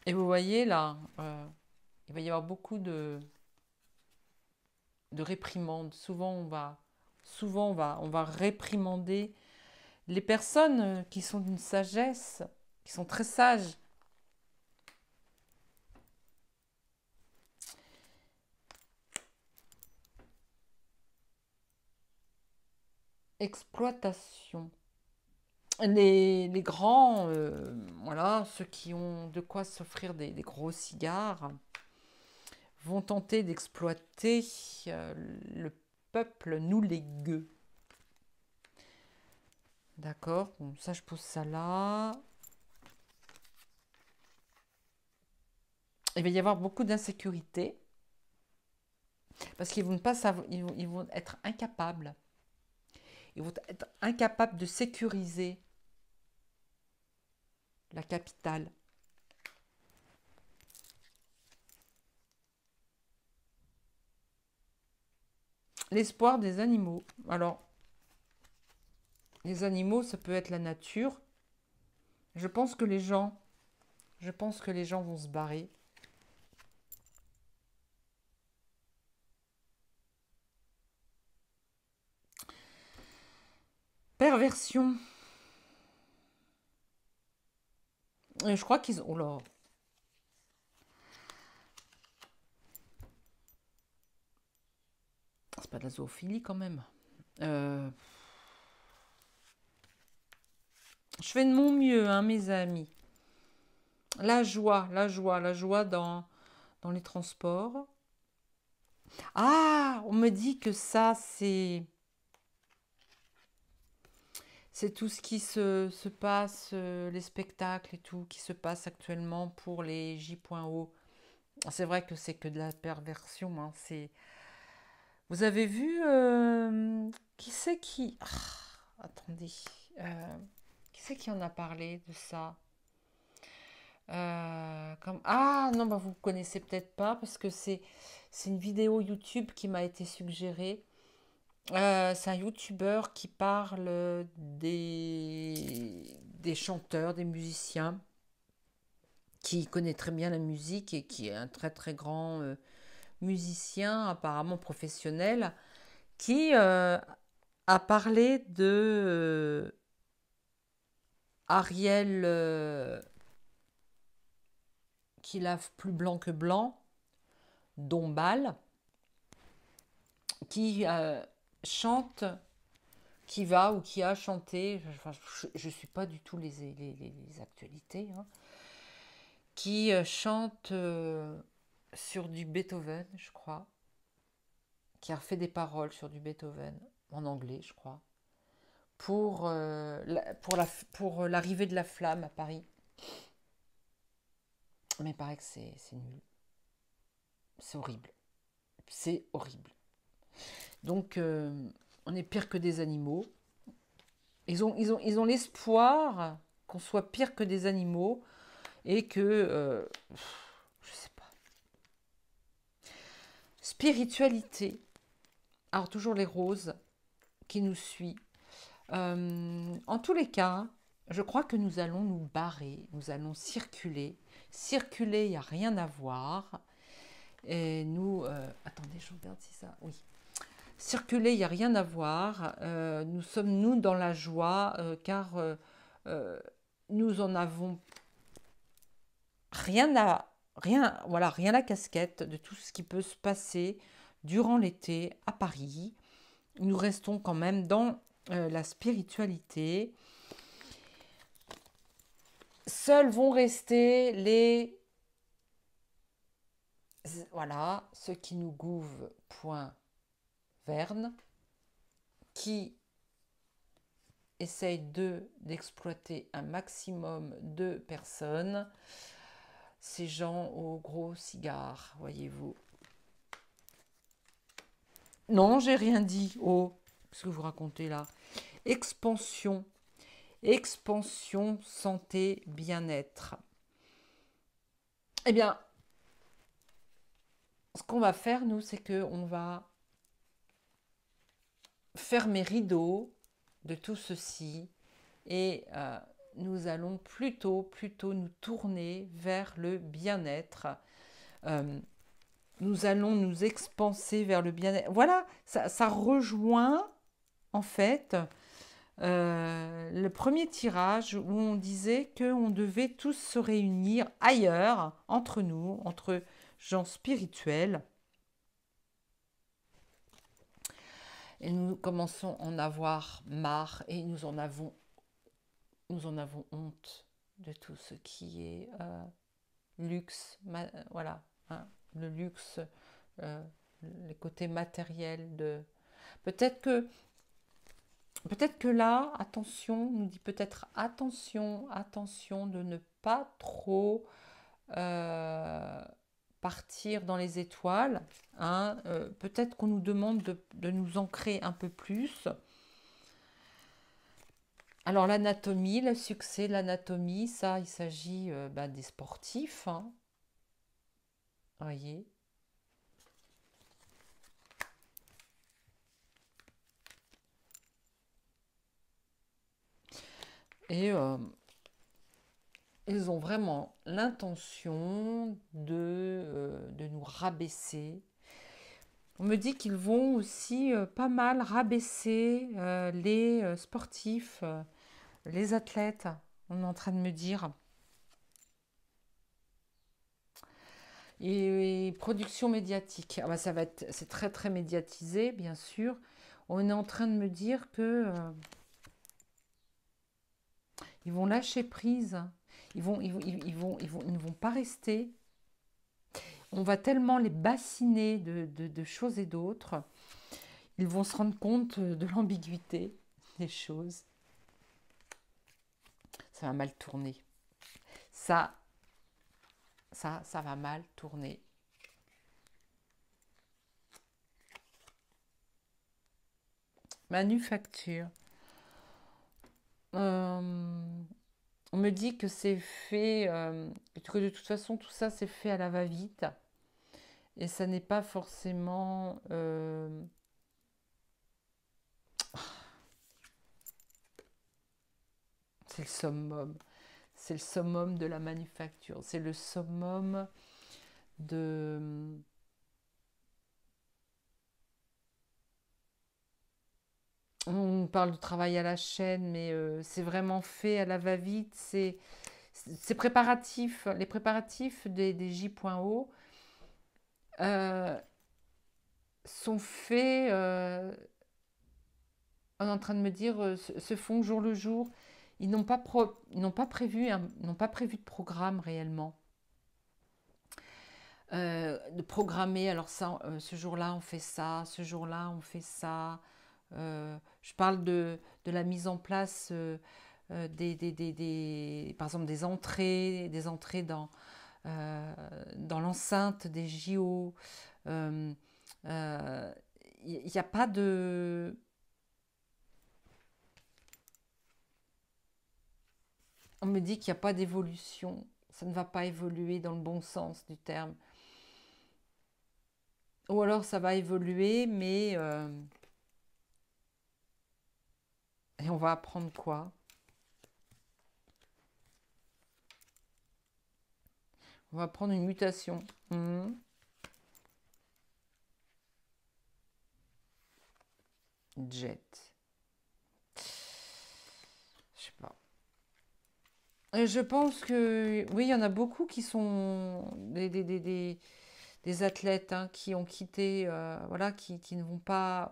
Et vous voyez là, il va y avoir beaucoup de réprimandes. Souvent on va réprimander les personnes qui sont d'une sagesse, qui sont très sages. Exploitation. Les grands, voilà, ceux qui ont de quoi s'offrir des gros cigares, vont tenter d'exploiter euh, le peuple, nous les gueux. D'accord, bon, ça je pose ça là. Il va y avoir beaucoup d'insécurité parce qu'ils vont pas savoir, ils vont être incapables. Ils vont être incapables de sécuriser la capitale. L'espoir des animaux. Alors, les animaux, ça peut être la nature. Je pense que les gens, je pense que les gens vont se barrer. Perversion. Et je crois qu'ils ont. Oh là. C'est pas de la zoophilie quand même. Euh, je fais de mon mieux, hein, mes amis. La joie dans les transports. Ah, on me dit que ça, c'est tout ce qui se passe, les spectacles et tout, qui se passe actuellement pour les J.O. C'est vrai que c'est que de la perversion. Hein, Vous avez vu qui c'est qui... Ah, attendez. Qui c'est qui en a parlé de ça? Ah non, bah, vous ne connaissez peut-être pas parce que c'est une vidéo YouTube qui m'a été suggérée. C'est un YouTuber qui parle des chanteurs, des musiciens, qui connaît très bien la musique et qui est un très très grand musicien, apparemment professionnel, qui a parlé de Ariel qui lave plus blanc que blanc, Dombal, qui chante, qui va ou qui a chanté, enfin, je ne suis pas du tout les actualités, hein, qui chante sur du Beethoven, je crois, qui a fait des paroles sur du Beethoven, en anglais, je crois, pour l'arrivée de la flamme à Paris. Mais il paraît que c'est nul. C'est horrible. C'est horrible. Donc, on est pire que des animaux. Ils ont l'espoir qu'on soit pire que des animaux et que, je sais pas. Spiritualité. Alors, toujours les roses qui nous suivent. En tous les cas, je crois que nous allons nous barrer, nous allons circuler. Circuler, il n'y a rien à voir. Et nous, attendez, je regarde si ça. Oui. Circuler, il n'y a rien à voir. Nous sommes, nous, dans la joie, car nous en avons rien à casquette de tout ce qui peut se passer durant l'été à Paris. Nous restons quand même dans la spiritualité. Seuls vont rester ceux qui nous gouvent, point Verne, qui essaye d'exploiter un maximum de personnes. ces gens aux gros cigares, voyez-vous. Non, j'ai rien dit. Oh, qu'est-ce que vous racontez là? Expansion. Expansion, santé, bien-être. Eh bien, ce qu'on va faire, nous, c'est qu'on va fermer rideau de tout ceci et nous allons plutôt nous tourner vers le bien-être. Euh, nous allons nous expanser vers le bien-être. Voilà, ça rejoint en fait le premier tirage où on disait qu'on devait tous se réunir ailleurs, entre nous, entre gens spirituels. Et nous commençons à en avoir marre et nous en avons honte de tout ce qui est luxe, voilà, hein, le luxe, euh, les côtés matériels de. Peut-être que, peut-être que là, attention, nous dit peut-être attention de ne pas trop euh, partir dans les étoiles. Hein, peut-être qu'on nous demande de nous ancrer un peu plus. Alors l'anatomie, le succès, l'anatomie, ça, il s'agit des sportifs, hein, voyez. Et ils ont vraiment l'intention de nous rabaisser. On me dit qu'ils vont aussi pas mal rabaisser les sportifs, les athlètes. On est en train de me dire. Et production médiatique. Ah bah ça va être, c'est très très médiatisé, bien sûr. On est en train de me dire que ils vont lâcher prise. Ils ne vont pas rester. On va tellement les bassiner de choses et d'autres. Ils vont se rendre compte de l'ambiguïté des choses. Ça va mal tourner. Ça va mal tourner. Manufacture. On me dit que c'est fait, que de toute façon tout ça c'est fait à la va-vite et ça n'est pas forcément. C'est le summum. C'est le summum de la manufacture. C'est le summum de. On parle de travail à la chaîne, mais c'est vraiment fait à la va-vite. C'est préparatif. Les préparatifs des J.O. Sont faits. On est en train de me dire, se font jour le jour. Ils n'ont pas prévu n'ont pas prévu de programme réellement. De programmer, alors ça, ce jour-là on fait ça, ce jour-là on fait ça. Je parle de la mise en place par exemple des entrées dans l'enceinte des JO. Il n'y a pas de. On me dit qu'il n'y a pas d'évolution. Ça ne va pas évoluer dans le bon sens du terme. Ou alors ça va évoluer, mais. Et on va apprendre quoi? On va apprendre une mutation. Jet. Je sais pas. Et je pense que oui, il y en a beaucoup qui sont des athlètes hein, qui ont quitté, voilà, qui ne vont pas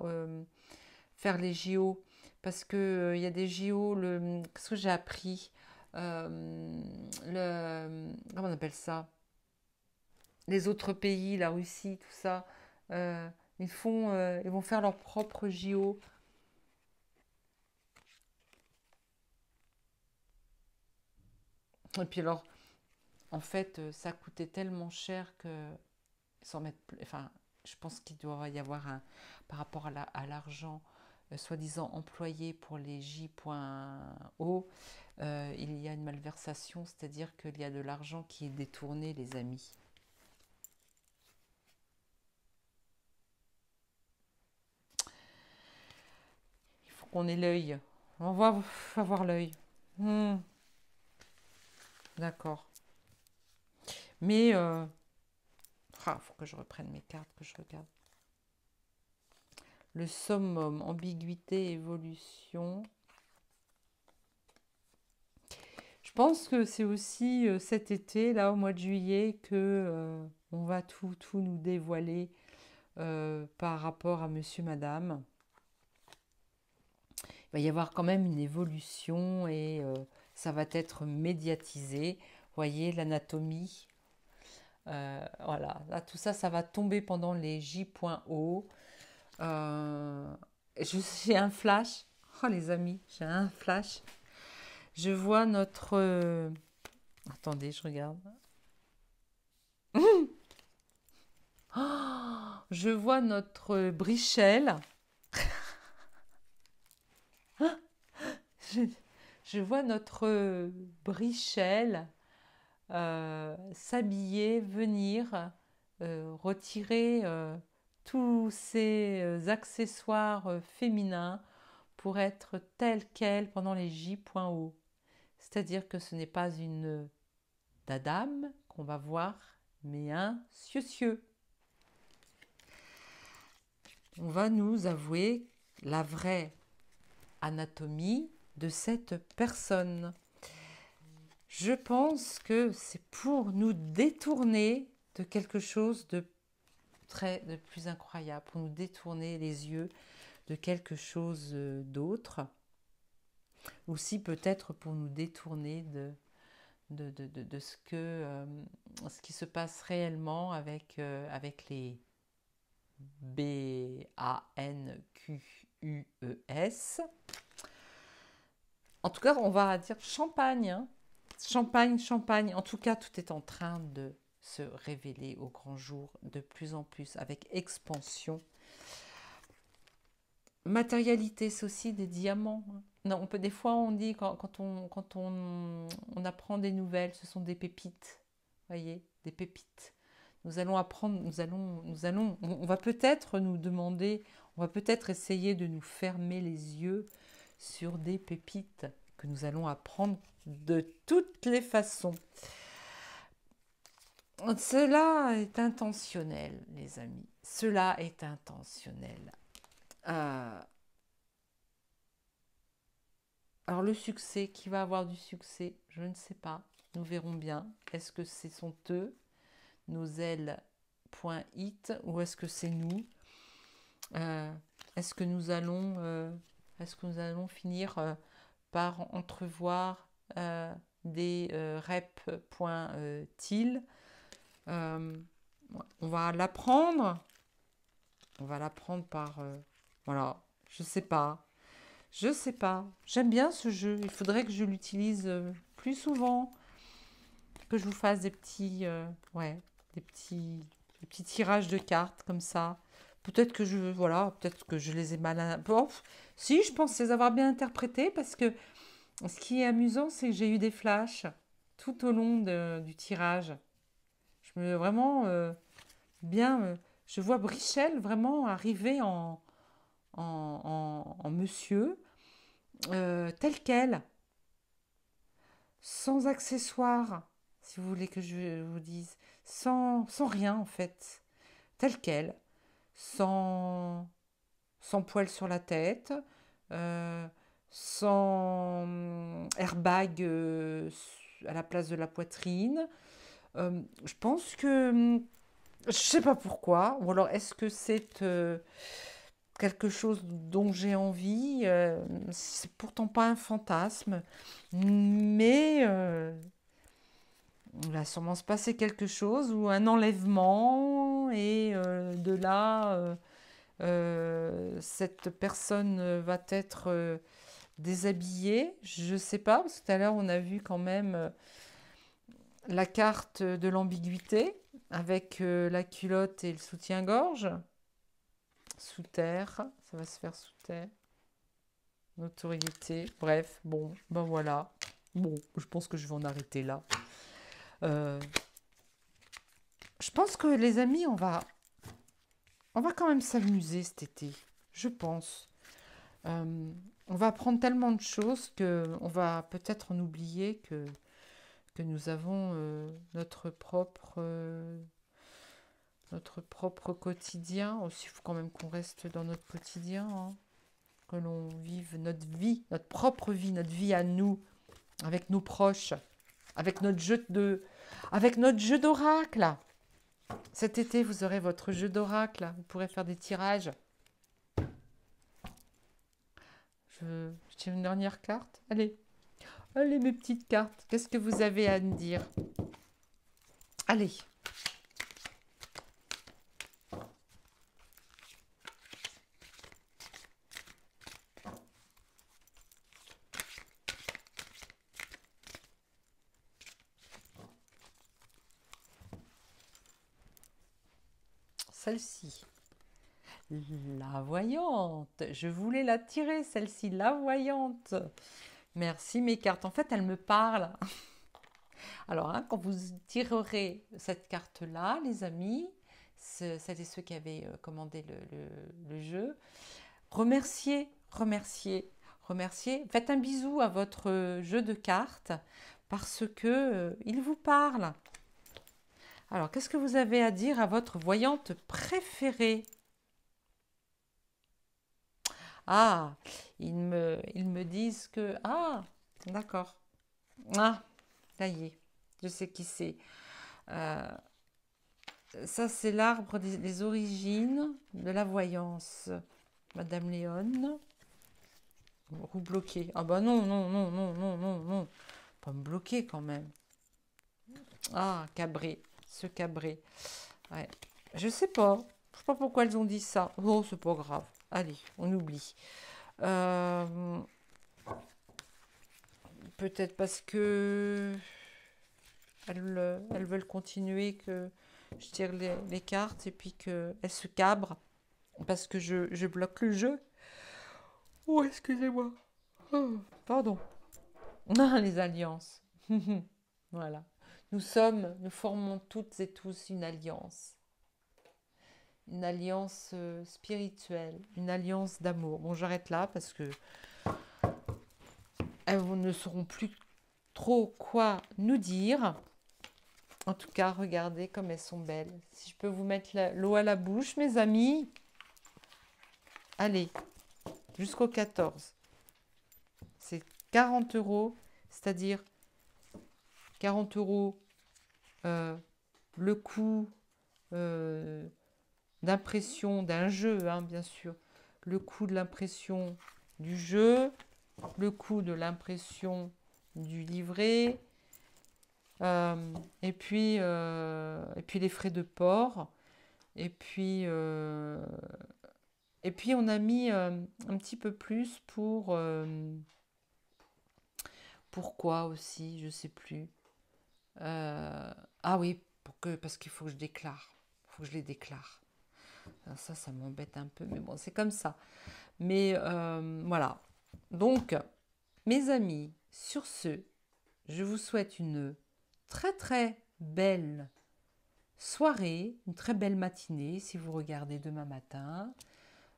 faire les JO. Parce que il y a des JO, qu'est-ce que j'ai appris? Comment on appelle ça? Les autres pays, la Russie, tout ça, euh, ils vont faire leur propre JO. Et puis alors, En fait, ça coûtait tellement cher que sans mettre, enfin, je pense qu'il doit y avoir un, par rapport à l'argent soi-disant employé pour les J.O, il y a une malversation, c'est-à-dire qu'il y a de l'argent qui est détourné, les amis. Il faut qu'on ait l'œil. On va avoir l'œil. Hmm, d'accord. Mais, faut que je reprenne mes cartes, que je regarde. Le summum, ambiguïté, évolution. Je pense que c'est aussi cet été, là, au mois de juillet, que on va tout nous dévoiler par rapport à monsieur, madame. Il va y avoir quand même une évolution et ça va être médiatisé. Vous voyez, l'anatomie. Voilà, là, tout ça, ça va tomber pendant les J.O. J'ai un flash. Oh, les amis, j'ai un flash. Je vois notre... attendez, je regarde. Oh, je vois notre Brichel. Je, je vois notre Brichel s'habiller, venir retirer tous ces accessoires féminins pour être telle qu'elle pendant les J.O. C'est-à-dire que ce n'est pas une dadame qu'on va voir, mais un sieu-sieu. On va nous avouer la vraie anatomie de cette personne. Je pense que c'est pour nous détourner de quelque chose de plus incroyable, pour nous détourner les yeux de quelque chose d'autre, aussi peut-être pour nous détourner de ce qui se passe réellement avec les BANQUES. En tout cas, on va dire champagne, hein. Champagne, champagne. En tout cas, tout est en train de se révéler au grand jour de plus en plus avec expansion. Matérialité, c'est aussi des diamants. Non, des fois, on dit quand on apprend des nouvelles, ce sont des pépites. Voyez, des pépites. Nous allons apprendre, on va peut-être nous demander, on va peut-être essayer de nous fermer les yeux sur des pépites que nous allons apprendre de toutes les façons. Cela est intentionnel, les amis. Cela est intentionnel. Euh, alors le succès, qui va avoir du succès? Je ne sais pas. Nous verrons bien. Est-ce que ce sont eux, nos ailes.it, ou est-ce que c'est nous? Est-ce que nous allons finir par entrevoir des rep.til? On va l'apprendre. On va l'apprendre par... voilà, je sais pas. Je sais pas. J'aime bien ce jeu. Il faudrait que je l'utilise plus souvent. Que je vous fasse des petits tirages de cartes comme ça. Peut-être que peut-être que je les ai mal... Bon, si, je pense les avoir bien interprétés parce que ce qui est amusant, c'est que j'ai eu des flashs tout au long du tirage. Vraiment bien... je vois Brichel vraiment arriver en monsieur, tel quel, sans accessoires, si vous voulez que je vous dise, sans rien en fait, tel quel, sans, sans poils sur la tête, euh, sans airbag à la place de la poitrine. Je pense que, je sais pas pourquoi, ou alors est-ce que c'est quelque chose dont j'ai envie, c'est pourtant pas un fantasme, mais il va sûrement se passer quelque chose ou un enlèvement et de là, cette personne va être déshabillée. Je sais pas, parce que tout à l'heure on a vu quand même la carte de l'ambiguïté avec la culotte et le soutien-gorge. Sous terre, ça va se faire sous terre. Notoriété, bref, bon, ben voilà. Bon, je pense que je vais en arrêter là. Euh, je pense que les amis, on va quand même s'amuser cet été. Je pense. On va apprendre tellement de choses que on va peut-être en oublier que nous avons notre propre quotidien. Aussi, il faut quand même qu'on reste dans notre quotidien, hein, que l'on vive notre vie, notre propre vie, notre vie à nous, avec nos proches, avec avec notre jeu d'oracle. Cet été, vous aurez votre jeu d'oracle. Vous pourrez faire des tirages. Je tire une dernière carte. Allez, allez mes petites cartes. Qu'est-ce que vous avez à me dire? Allez. Celle-ci. La voyante. Je voulais la tirer, celle-ci, la voyante. Merci mes cartes. En fait, elles me parlent. Alors, hein, quand vous tirerez cette carte-là, les amis, celles et ceux qui avaient commandé le jeu, remerciez, remerciez, remerciez. Faites un bisou à votre jeu de cartes parce que il vous parle. Alors, qu'est-ce que vous avez à dire à votre voyante préférée? Ah, ils me disent que... Ah, d'accord. Ah, ça y est, je sais qui c'est. Euh, Ça, c'est l'arbre des origines de la voyance. Madame Léone. Vous bloquez. Ah bah non, non, non, non, non, non, non. Pas me bloquer quand même. Ah, cabré. Ce cabré. Ouais. Je sais pas. Je sais pas pourquoi elles ont dit ça. Oh, c'est pas grave. Allez, on oublie. Euh, Peut-être parce que elles veulent continuer que je tire les cartes et puis qu'elles se cabrent parce que je bloque le jeu. Oh, excusez-moi. Oh, pardon. Ah, les alliances. Voilà. Nous formons toutes et tous une alliance. Une alliance spirituelle, une alliance d'amour. Bon, j'arrête là parce que elles ne sauront plus trop quoi nous dire. En tout cas, regardez comme elles sont belles. Si je peux vous mettre l'eau à la bouche, mes amis. Allez, jusqu'au 14. C'est 40 €, c'est-à-dire 40 € le coût d'impression d'un jeu, hein, bien sûr. Le coût de l'impression du jeu, le coût de l'impression du livret, et puis les frais de port. Et puis, euh, et puis on a mis un petit peu plus pourquoi aussi, je sais plus. Ah oui, parce qu'il faut que je déclare. Il faut que je les déclare. Alors ça m'embête un peu, mais bon, c'est comme ça. Mais voilà. Donc, mes amis, sur ce, je vous souhaite une très très belle soirée, une très belle matinée si vous regardez demain matin,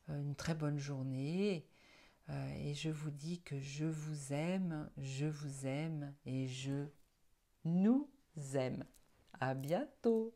une très bonne journée. Et je vous dis que je vous aime et je nous aime. À bientôt.